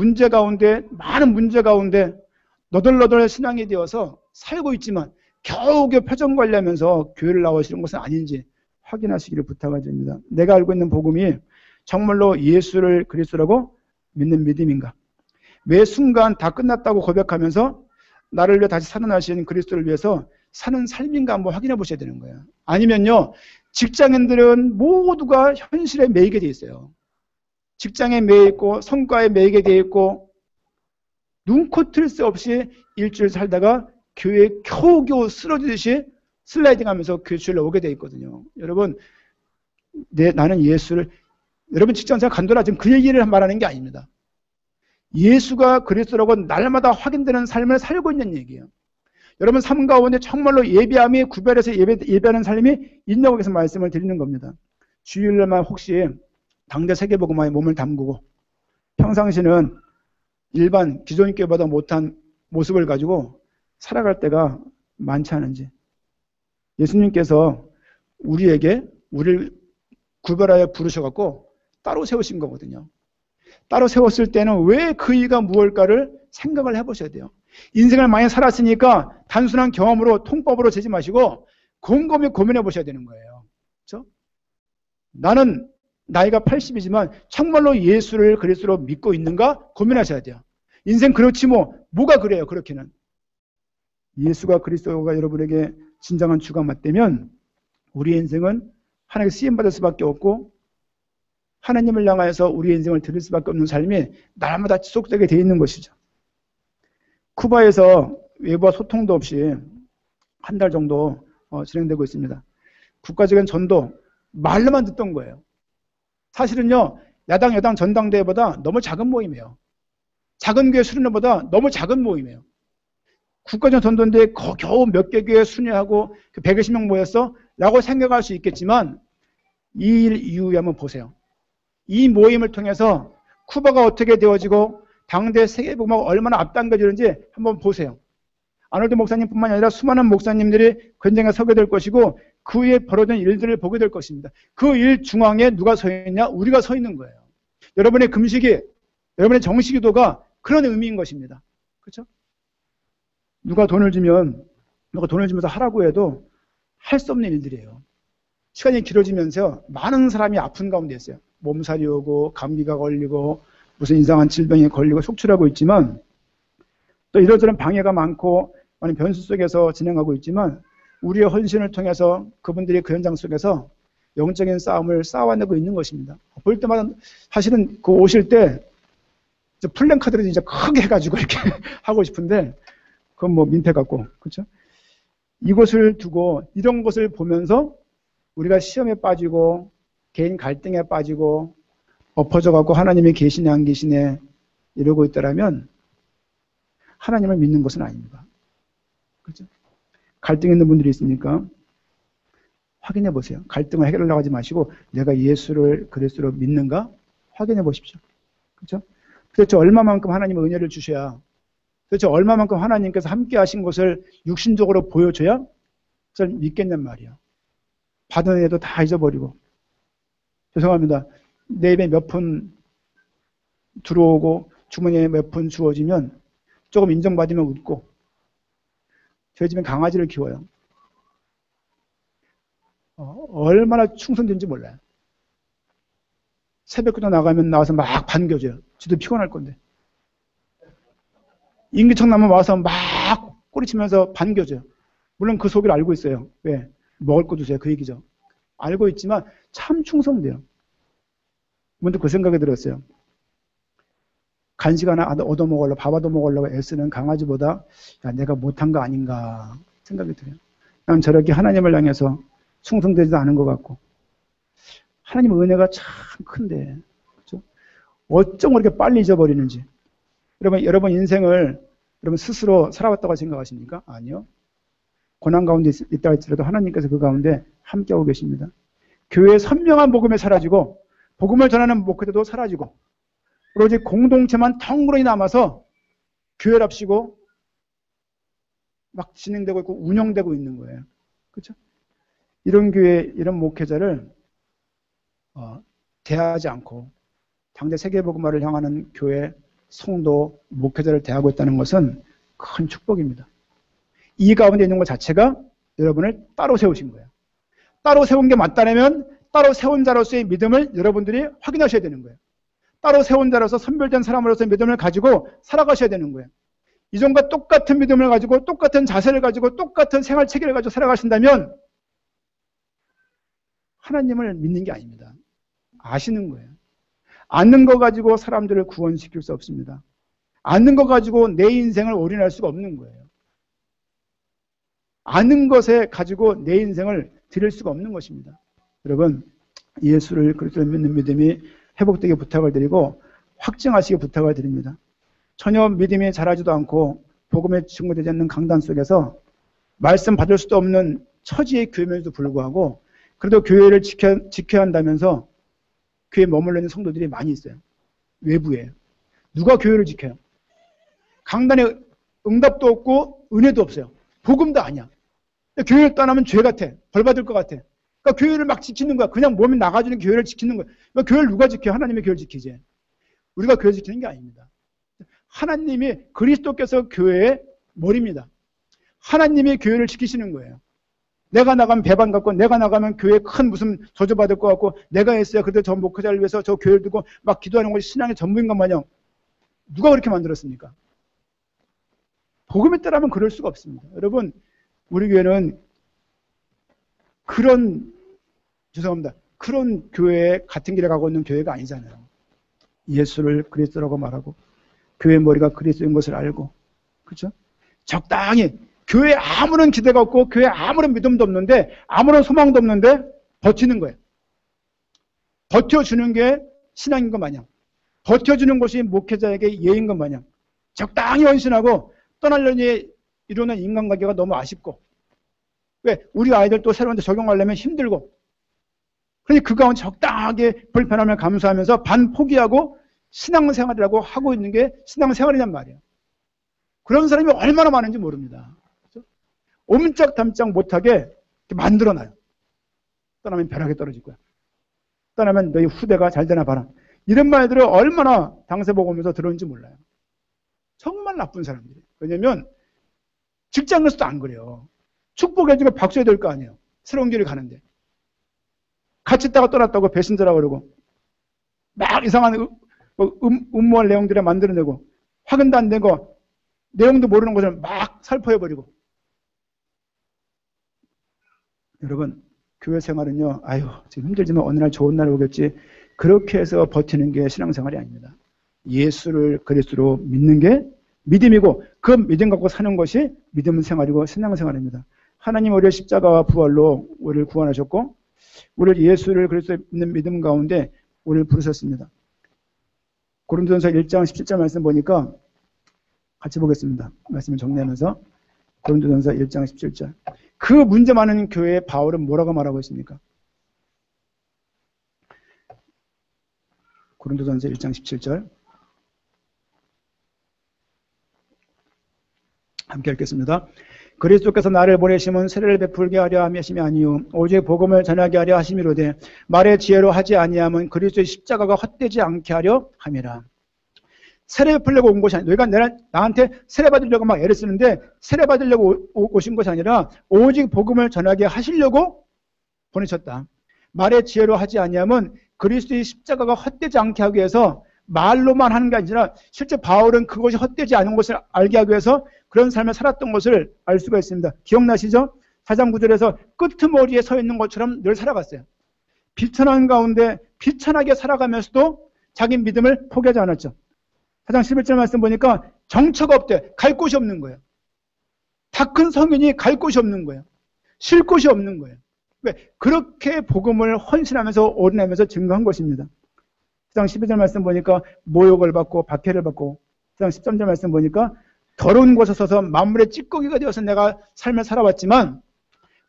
많은 문제 가운데 너덜너덜 신앙이 되어서 살고 있지만 겨우겨우 표정 관리하면서 교회를 나오시는 것은 아닌지 확인하시기를 부탁을 드립니다. 내가 알고 있는 복음이 정말로 예수를 그리스도라고 믿는 믿음인가? 매 순간 다 끝났다고 고백하면서 나를 위해 다시 살아나신 그리스도를 위해서 사는 삶인가 한번 확인해 보셔야 되는 거예요. 아니면요, 직장인들은 모두가 현실에 매이게 돼 있어요. 직장에 매여 있고 성과에 매이게 돼 있고 눈코 틀 새 없이 일주일 살다가 교회에 겨우겨우 쓰러지듯이 슬라이딩 하면서 교회에 오게 돼 있거든요. 여러분, 나는 예수를, 여러분 직장생활 간도라 지금 그 얘기를 말하는 게 아닙니다. 예수가 그리스도라고 날마다 확인되는 삶을 살고 있는 얘기예요. 여러분 삶 가운데 정말로 예배함이 구별해서 예배하는 삶이 있냐고 해서 말씀을 드리는 겁니다. 주일날만 혹시 당대 세계복음화에 몸을 담그고 평상시는 일반 기존 교회보다 못한 모습을 가지고 살아갈 때가 많지 않은지, 예수님께서 우리를 구별하여 부르셔갖고 따로 세우신 거거든요. 따로 세웠을 때는 왜 그 이가 무엇일까를 생각을 해보셔야 돼요. 인생을 많이 살았으니까 단순한 경험으로 통법으로 재지 마시고 곰곰이 고민해 보셔야 되는 거예요. 그렇죠? 나는 나이가 80이지만 정말로 예수를 그리스도로 믿고 있는가 고민하셔야 돼요. 인생 그렇지 뭐가 그래요. 그렇게는 예수가 그리스도가 여러분에게 진정한 주가 맞다면 우리의 인생은 하나님께 쓰임받을 수밖에 없고 하나님을 향하여서 우리의 인생을 드릴 수밖에 없는 삶이 날마다 지속되게 되어 있는 것이죠. 쿠바에서 외부와 소통도 없이 한 달 정도 진행되고 있습니다. 국가적인 전도 말로만 듣던 거예요. 사실은요, 야당 여당 전당대회보다 너무 작은 모임이에요. 작은 교회 수련회보다 너무 작은 모임이에요. 국가적 전도인데 겨우 몇 개 교회 순회하고 120명 모였어? 라고 생각할 수 있겠지만 이 일 이후에 한번 보세요. 이 모임을 통해서 쿠바가 어떻게 되어지고 당대 세계복음화가 얼마나 앞당겨지는지 한번 보세요. 아놀드 목사님뿐만 아니라 수많은 목사님들이 그 현장에 서게 될 것이고 그 위에 벌어진 일들을 보게 될 것입니다. 그 일 중앙에 누가 서 있냐? 우리가 서 있는 거예요. 여러분의 금식이, 여러분의 정식기도가 그런 의미인 것입니다. 그렇죠? 누가 돈을 주면서 하라고 해도 할 수 없는 일들이에요. 시간이 길어지면서 많은 사람이 아픈 가운데 있어요. 몸살이 오고 감기가 걸리고 무슨 이상한 질병에 걸리고 속출하고 있지만 또 이런저런 방해가 많고 많은 변수 속에서 진행하고 있지만 우리의 헌신을 통해서 그분들이 그 현장 속에서 영적인 싸움을 싸워내고 있는 것입니다. 볼 때마다 사실은 그 오실 때 플랜카드를 이제 크게 해가지고 이렇게 하고 싶은데 그건 뭐 민폐 같고, 그렇죠? 이것을 두고 이런 것을 보면서 우리가 시험에 빠지고 개인 갈등에 빠지고 엎어져 갖고 하나님이 계시네 안 계시네 이러고 있더라면 하나님을 믿는 것은 아닙니다. 그렇죠? 갈등 있는 분들이 있으니까 확인해 보세요. 갈등을 해결하려고 하지 마시고 내가 예수를 그리스도로 믿는가 확인해 보십시오. 그렇죠? 도대체 얼마만큼 하나님의 은혜를 주셔야, 도대체 얼마만큼 하나님께서 함께 하신 것을 육신적으로 보여줘야 그걸 믿겠냔 말이야. 받은 은혜도 다 잊어버리고, 죄송합니다. 내 입에 몇 푼 들어오고 주머니에 몇 푼 주어지면 조금 인정받으면 웃고, 저희 집엔 강아지를 키워요. 얼마나 충성된지 몰라요. 새벽부터 나가면 나와서 막 반겨줘요. 지도 피곤할 건데. 인기척 나면 와서 막 꼬리치면서 반겨줘요. 물론 그 속을 알고 있어요. 왜? 먹을 거 주세요. 그 얘기죠. 알고 있지만 참 충성돼요. 문득 그 생각이 들었어요. 간식 하나 얻어먹으려고, 밥 얻어먹으려고 애쓰는 강아지보다 야, 내가 못한 거 아닌가 생각이 들어요. 난 저렇게 하나님을 향해서 충성되지도 않은 것 같고, 하나님의 은혜가 참 큰데, 그렇죠? 어쩜 그렇게 빨리 잊어버리는지. 여러분 인생을 여러분 스스로 살아왔다고 생각하십니까? 아니요. 고난 가운데 있다 할지라도 하나님께서 그 가운데 함께하고 계십니다. 교회의 선명한 복음이 사라지고 복음을 전하는 목회자도 사라지고 오로지 공동체만 텅그러니 남아서 교회랍시고 막 진행되고 있고 운영되고 있는 거예요. 그렇죠? 이런 교회, 이런 목회자를 대하지 않고 당대 세계복음화를 향하는 교회, 성도, 목회자를 대하고 있다는 것은 큰 축복입니다. 이 가운데 있는 것 자체가 여러분을 따로 세우신 거예요. 따로 세운 게 맞다면 따로 세운 자로서의 믿음을 여러분들이 확인하셔야 되는 거예요. 따로 세운 자로서 선별된 사람으로서의 믿음을 가지고 살아가셔야 되는 거예요. 이전과 똑같은 믿음을 가지고 똑같은 자세를 가지고 똑같은 생활 체계를 가지고 살아가신다면 하나님을 믿는 게 아닙니다. 아시는 거예요. 아는 거 가지고 사람들을 구원시킬 수 없습니다. 아는 거 가지고 내 인생을 올인할 수가 없는 거예요. 아는 것에 가지고 내 인생을 드릴 수가 없는 것입니다. 여러분, 예수를 그리스도를 믿는 믿음이 회복되게 부탁을 드리고 확증하시게 부탁을 드립니다. 전혀 믿음이 자라지도 않고 복음에 증거되지 않는 강단 속에서 말씀 받을 수도 없는 처지의 교회임에도 불구하고 그래도 교회를 지켜야 한다면서 교회에 머물러 있는 성도들이 많이 있어요. 외부에. 누가 교회를 지켜요? 강단에 응답도 없고 은혜도 없어요. 복음도 아니야. 교회를 떠나면 죄 같아. 벌 받을 것 같아. 그러니까 교회를 막 지키는 거야. 그냥 몸이 나가주는 교회를 지키는 거야. 그러니까 교회를 누가 지켜요? 하나님의 교회를 지키지. 우리가 교회 지키는 게 아닙니다. 하나님이 그리스도께서 교회의 머리입니다. 하나님이 교회를 지키시는 거예요. 내가 나가면 배반 같고 내가 나가면 교회에 큰 무슨 저주받을 것 같고 내가 했어야 그래도 저 목회자를 위해서 저 교회를 두고 막 기도하는 것이 신앙의 전부인 것 마냥 누가 그렇게 만들었습니까? 복음에 따르면 그럴 수가 없습니다. 여러분, 우리 교회는 죄송합니다. 그런 교회 같은 길에 가고 있는 교회가 아니잖아요. 예수를 그리스도라고 말하고 교회의 머리가 그리스도인 것을 알고, 그렇죠? 적당히 교회에 아무런 기대가 없고 교회에 아무런 믿음도 없는데 아무런 소망도 없는데 버티는 거예요. 버텨주는 게 신앙인 것 마냥, 버텨주는 것이 목회자에게 예인 것 마냥 적당히 헌신하고 떠나려니 이루는 인간관계가 너무 아쉽고, 왜? 우리 아이들 또 새로운 데 적용하려면 힘들고, 그러니 그 가운데 적당하게 불편함을 감수하면서 반포기하고 신앙생활이라고 하고 있는 게 신앙생활이란 말이에요. 그런 사람이 얼마나 많은지 모릅니다. 그렇죠? 옴짝담짝 못하게 만들어놔요. 떠나면 벼락에 떨어질 거야. 떠나면 너희 후대가 잘 되나 봐라. 이런 말들을 얼마나 당세보고 오면서 들었는지 몰라요. 정말 나쁜 사람들이에요. 왜냐면 직장에서도 안 그래요. 축복해주고 박수해야 될 거 아니에요. 새로운 길을 가는데. 같이 있다가 떠났다고 배신자라고 그러고 막 이상한 음모할 내용들을 만들어내고 확인도 안 되고 내용도 모르는 것을 막 살포해버리고. 여러분, 교회 생활은요, 아유, 지금 힘들지만 어느 날 좋은 날 오겠지. 그렇게 해서 버티는 게 신앙생활이 아닙니다. 예수를 그리스도로 믿는 게 믿음이고 그 믿음 갖고 사는 것이 믿음 생활이고 신앙생활입니다. 하나님 우리의 십자가와 부활로 우리를 구원하셨고 우리를 예수를 그리스도에 믿는 믿음 가운데 우리를 부르셨습니다. 고린도전서 1장 17절 말씀 보니까 같이 보겠습니다. 말씀을 정리하면서 고린도전서 1장 17절. 그 문제 많은 교회에 바울은 뭐라고 말하고 있습니까? 고린도전서 1장 17절. 함께 읽겠습니다. 그리스도께서 나를 보내심은 세례를 베풀게 하려 하심이 아니요 오직 복음을 전하게 하려 하심이로되 말의 지혜로 하지 아니함은 그리스도의 십자가가 헛되지 않게 하려 함이라. 세례 베풀려고 온 것이 아니라 내가 나한테 세례 받으려고 막 애를 쓰는데 세례 받으려고 오신 것이 아니라 오직 복음을 전하게 하시려고 보내셨다. 말의 지혜로 하지 아니함은 그리스도의 십자가가 헛되지 않게 하기 위해서 말로만 하는 게 아니라 실제 바울은 그것이 헛되지 않은 것을 알게 하기 위해서 그런 삶을 살았던 것을 알 수가 있습니다. 기억나시죠? 4장 9절에서 끄트머리에 서 있는 것처럼 늘 살아갔어요. 비천한 가운데 비천하게 살아가면서도 자기 믿음을 포기하지 않았죠. 4장 11절 말씀 보니까 정처가 없대. 갈 곳이 없는 거예요. 다 큰 성인이 갈 곳이 없는 거예요. 쉴 곳이 없는 거예요. 왜? 그렇게 복음을 헌신하면서 오르내면서 증거한 것입니다. 4장 12절 말씀 보니까 모욕을 받고 박해를 받고 4장 13절 말씀 보니까 더러운 곳에 서서 만물의 찌꺼기가 되어서 내가 삶을 살아왔지만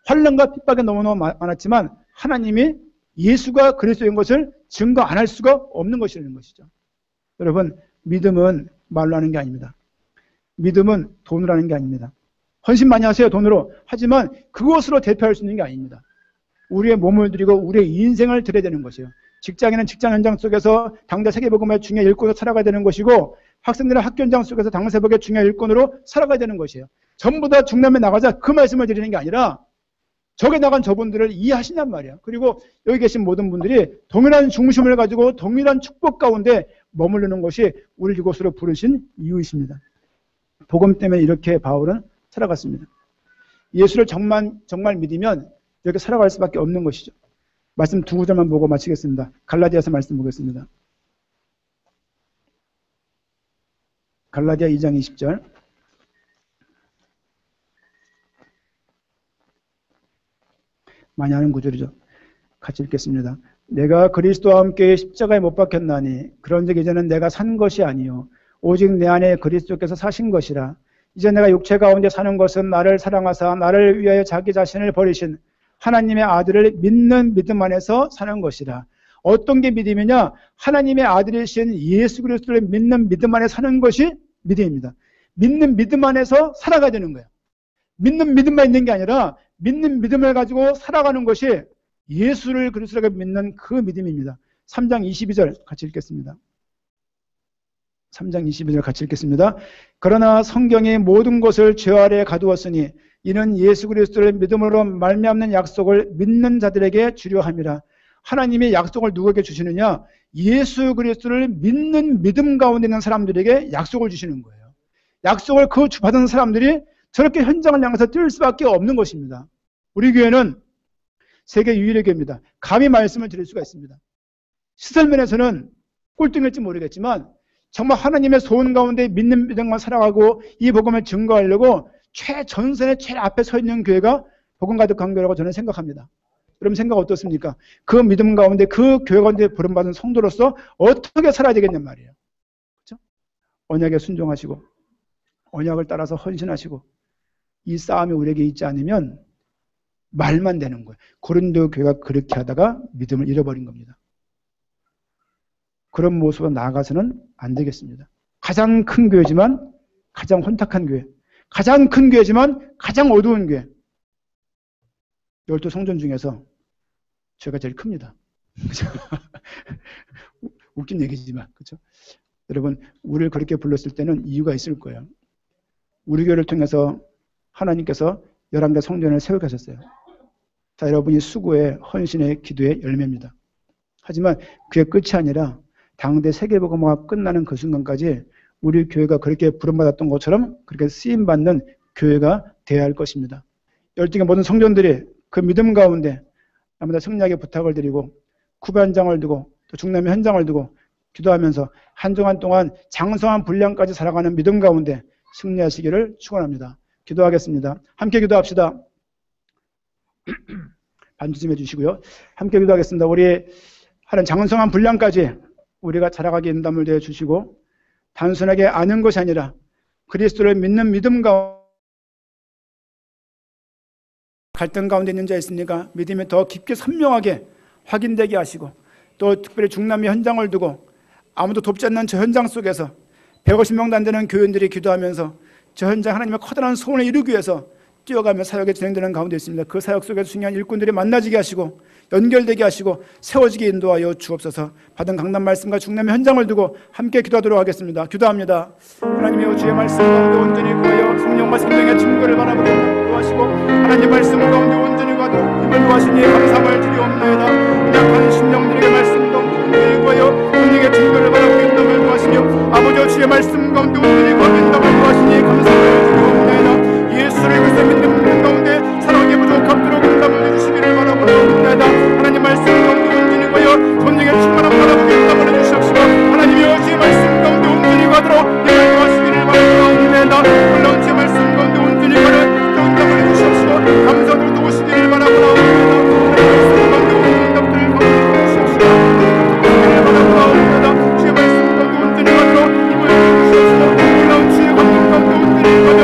환난과 핍박이 너무너무 많았지만 하나님이 예수가 그리스도인 것을 증거 안 할 수가 없는 것이라는 것이죠. 여러분, 믿음은 말로 하는 게 아닙니다. 믿음은 돈으로 하는 게 아닙니다. 헌신 많이 하세요, 돈으로. 하지만 그것으로 대표할 수 있는 게 아닙니다. 우리의 몸을 드리고 우리의 인생을 드려야 되는 것이에요. 직장인은 직장 현장 속에서 당대 세계복음의 중요 일꾼으로 살아가야 되는 것이고 학생들은 학교 현장 속에서 당세복의 중요 일꾼으로 살아가야 되는 것이에요. 전부 다 중남에 나가자 그 말씀을 드리는 게 아니라 저기 나간 저분들을 이해하신단 말이에요. 그리고 여기 계신 모든 분들이 동일한 중심을 가지고 동일한 축복 가운데 머무르는 것이 우리 이곳으로 부르신 이유이십니다. 복음 때문에 이렇게 바울은 살아갔습니다. 예수를 정말 믿으면 이렇게 살아갈 수밖에 없는 것이죠. 말씀 두 구절만 보고 마치겠습니다. 갈라디아서 말씀 보겠습니다. 갈라디아 2장 20절. 많이 아는 구절이죠. 같이 읽겠습니다. 내가 그리스도와 함께 십자가에 못 박혔나니 그런즉 이제는 내가 산 것이 아니요 오직 내 안에 그리스도께서 사신 것이라. 이제 내가 육체 가운데 사는 것은 나를 사랑하사 나를 위하여 자기 자신을 버리신 하나님의 아들을 믿는 믿음 안에서 사는 것이라. 어떤 게 믿음이냐? 하나님의 아들이신 예수 그리스도를 믿는 믿음 안에 사는 것이 믿음입니다. 믿는 믿음 안에서 살아가야 되는 거예요. 믿는 믿음만 있는 게 아니라 믿는 믿음을 가지고 살아가는 것이 예수를 그리스도를 믿는 그 믿음입니다. 3장 22절 같이 읽겠습니다. 3장 22절 같이 읽겠습니다. 그러나 성경이 모든 것을 죄 아래에 가두었으니 이는 예수 그리스도를 믿음으로 말미암는 약속을 믿는 자들에게 주려 함이라. 하나님이 약속을 누구에게 주시느냐? 예수 그리스도를 믿는 믿음 가운데 있는 사람들에게 약속을 주시는 거예요. 약속을 그 받은 사람들이 저렇게 현장을 향해서 뛸 수밖에 없는 것입니다. 우리 교회는 세계 유일의 교회입니다. 감히 말씀을 드릴 수가 있습니다. 시설면에서는 꼴등일지 모르겠지만 정말 하나님의 소원 가운데 믿는 믿음만 살아가고 이 복음을 증거하려고 최전선에 제일 앞에 서 있는 교회가 복음 가득한 교회라고 저는 생각합니다. 여러분 생각 어떻습니까? 그 믿음 가운데 그 교회 가운데 부름받은 성도로서 어떻게 살아야 되겠냔 말이에요. 그렇죠? 언약에 순종하시고 언약을 따라서 헌신하시고 이 싸움이 우리에게 있지 않으면 말만 되는 거예요. 고린도 교회가 그렇게 하다가 믿음을 잃어버린 겁니다. 그런 모습으로 나아가서는 안 되겠습니다. 가장 큰 교회지만 가장 혼탁한 교회, 가장 큰 교회지만 가장 어두운 교회. 12성전 중에서 죄가 제일 큽니다. 웃긴 얘기지만, 그렇죠? 여러분, 우리를 그렇게 불렀을 때는 이유가 있을 거예요. 우리 교회를 통해서 하나님께서 11개 성전을 세우게 하셨어요. 자, 여러분이 수고의 헌신의 기도의 열매입니다. 하지만 그게 끝이 아니라 당대 세계복음화가 끝나는 그 순간까지 우리 교회가 그렇게 부름받았던 것처럼 그렇게 쓰임받는 교회가 되어야 할 것입니다. 12개 모든 성전들이 그 믿음 가운데 아무나 승리하게 부탁을 드리고 구배 현장을 두고 또 중남의 현장을 두고 기도하면서 한정한 동안 장성한 분량까지 살아가는 믿음 가운데 승리하시기를 축원합니다. 기도하겠습니다. 함께 기도합시다. 반주심해 주시고요. 함께 기도하겠습니다. 우리 하는 장성한 분량까지 우리가 자라가게 인담을 되어 주시고 단순하게 아는 것이 아니라 그리스도를 믿는 믿음 가운데 갈등 가운데 있는 자 있습니까? 믿음이 더 깊게 선명하게 확인되게 하시고 또 특별히 중남미 현장을 두고 아무도 돕지 않는 저 현장 속에서 150명도 안 되는 교인들이 기도하면서 저 현장 하나님의 커다란 소원을 이루기 위해서 뛰어가며 사역이 진행되는 가운데 있습니다. 그 사역 속에서 중요한 일꾼들이 만나지게 하시고 연결되게 하시고 세워지게 인도하여 주옵소서. 받은 강단 말씀과 중남미 현장을 두고 함께 기도하도록 하겠습니다. 기도합니다. 하나님의 주의 말씀 가운데 온전히 구하여 성령과 생명의 증거를 바라보고 구하시고 하나님 말씀 가운데 온전히 구하도록 힘을 구하시니 감사함을 드리옵나이다. 약한 심령들에게 말씀 가운데 온전히 구하여 성령의 증거를 바라보고 인담을 구하시며 아버지 주의 말씀 가운데 온전히 구하여 인담을 구하시니 감사함을 드리옵나이다. 예수를 그리스도 믿는 가운데 사랑에 부족함도록 인담을 해주시기를 바라옵나이다. 하나님 말씀 가운데 온전히 구하여 성령의 충만함 바라보고 인담을 해주시옵시고 하나님의 주의 말씀 가운데 온전히 구하도록 힘을 구하시기를 바라옵나이다. 물론 주의 말씀 가운데 온전히 구하는 인담을 해주시옵시고 감사도 도우시기를 바라옵나이다. 하나님 말씀 가운데 온전히 인담을 해주시옵시고 주의 말씀 가운데 온전히 구하도록 힘을 주시옵시고 물론 주의 말씀 가운데 온전히 구하여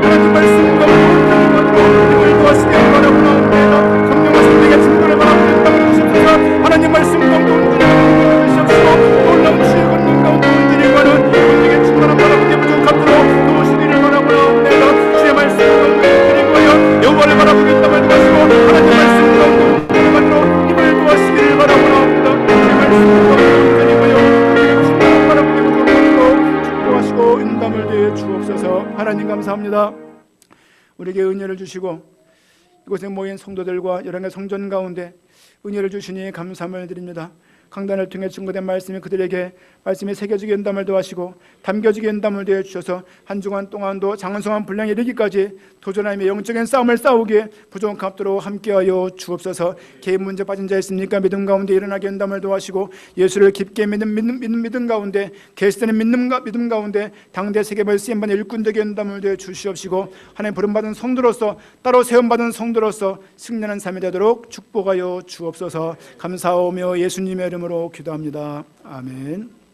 하나님 말씀 가운데 온전히 구하도록 힘을 구하시기를 바라옵나이다. 성령과 생명의 증거를 바라보는 인담을 주시옵소서. 하나님 말씀 가운데 온전히 주시옵시고 놀라운 주의 권능 가운데 온전히 구하는 성령의 충만함 바라보게 부족함도록 도우시기를 바라옵나이다. 주의 말씀 가운데 온전히 구하여 여호와를 바라보게 인담을 구하시고 하나님 말씀 가운데 온전히 구하도록 힘을 구하시기를 바라옵나이다. 주의 말씀 가운데 온전히 구하여 성령의 충만함 바라보게 부족함도록 축복하시고 인담을 대해 주옵소서. 하나님 감사합니다. 우리에게 은혜를 주시고 이곳에 모인 성도들과 여러 개 성전 가운데 은혜를 주시니 감사함을 드립니다. 강단을 통해 증거된 말씀이 그들에게 말씀이 새겨지게 연담을 도하시고 담겨지게 연담을 되어 주셔서 한 주간 동안도 장성한 분량에 이르기까지 도전하며 영적인 싸움을 싸우기에 부족함도록 함께하여 주옵소서. 개인 문제 빠진 자 있습니까? 믿음 가운데 일어나게 연담을 도하시고 예수를 깊게 믿음 가운데 계시되는 믿음 가운데 당대 세계별 쓰임받는 일꾼 되게 연담을 되어 주시옵시고 하나님 부름받은 성도로서 따로 세움받은 성도로서 승리하는 삶이 되도록 축복하여 주옵소서. 감사하며 예수님의 이름으로 기도합니다. 아멘.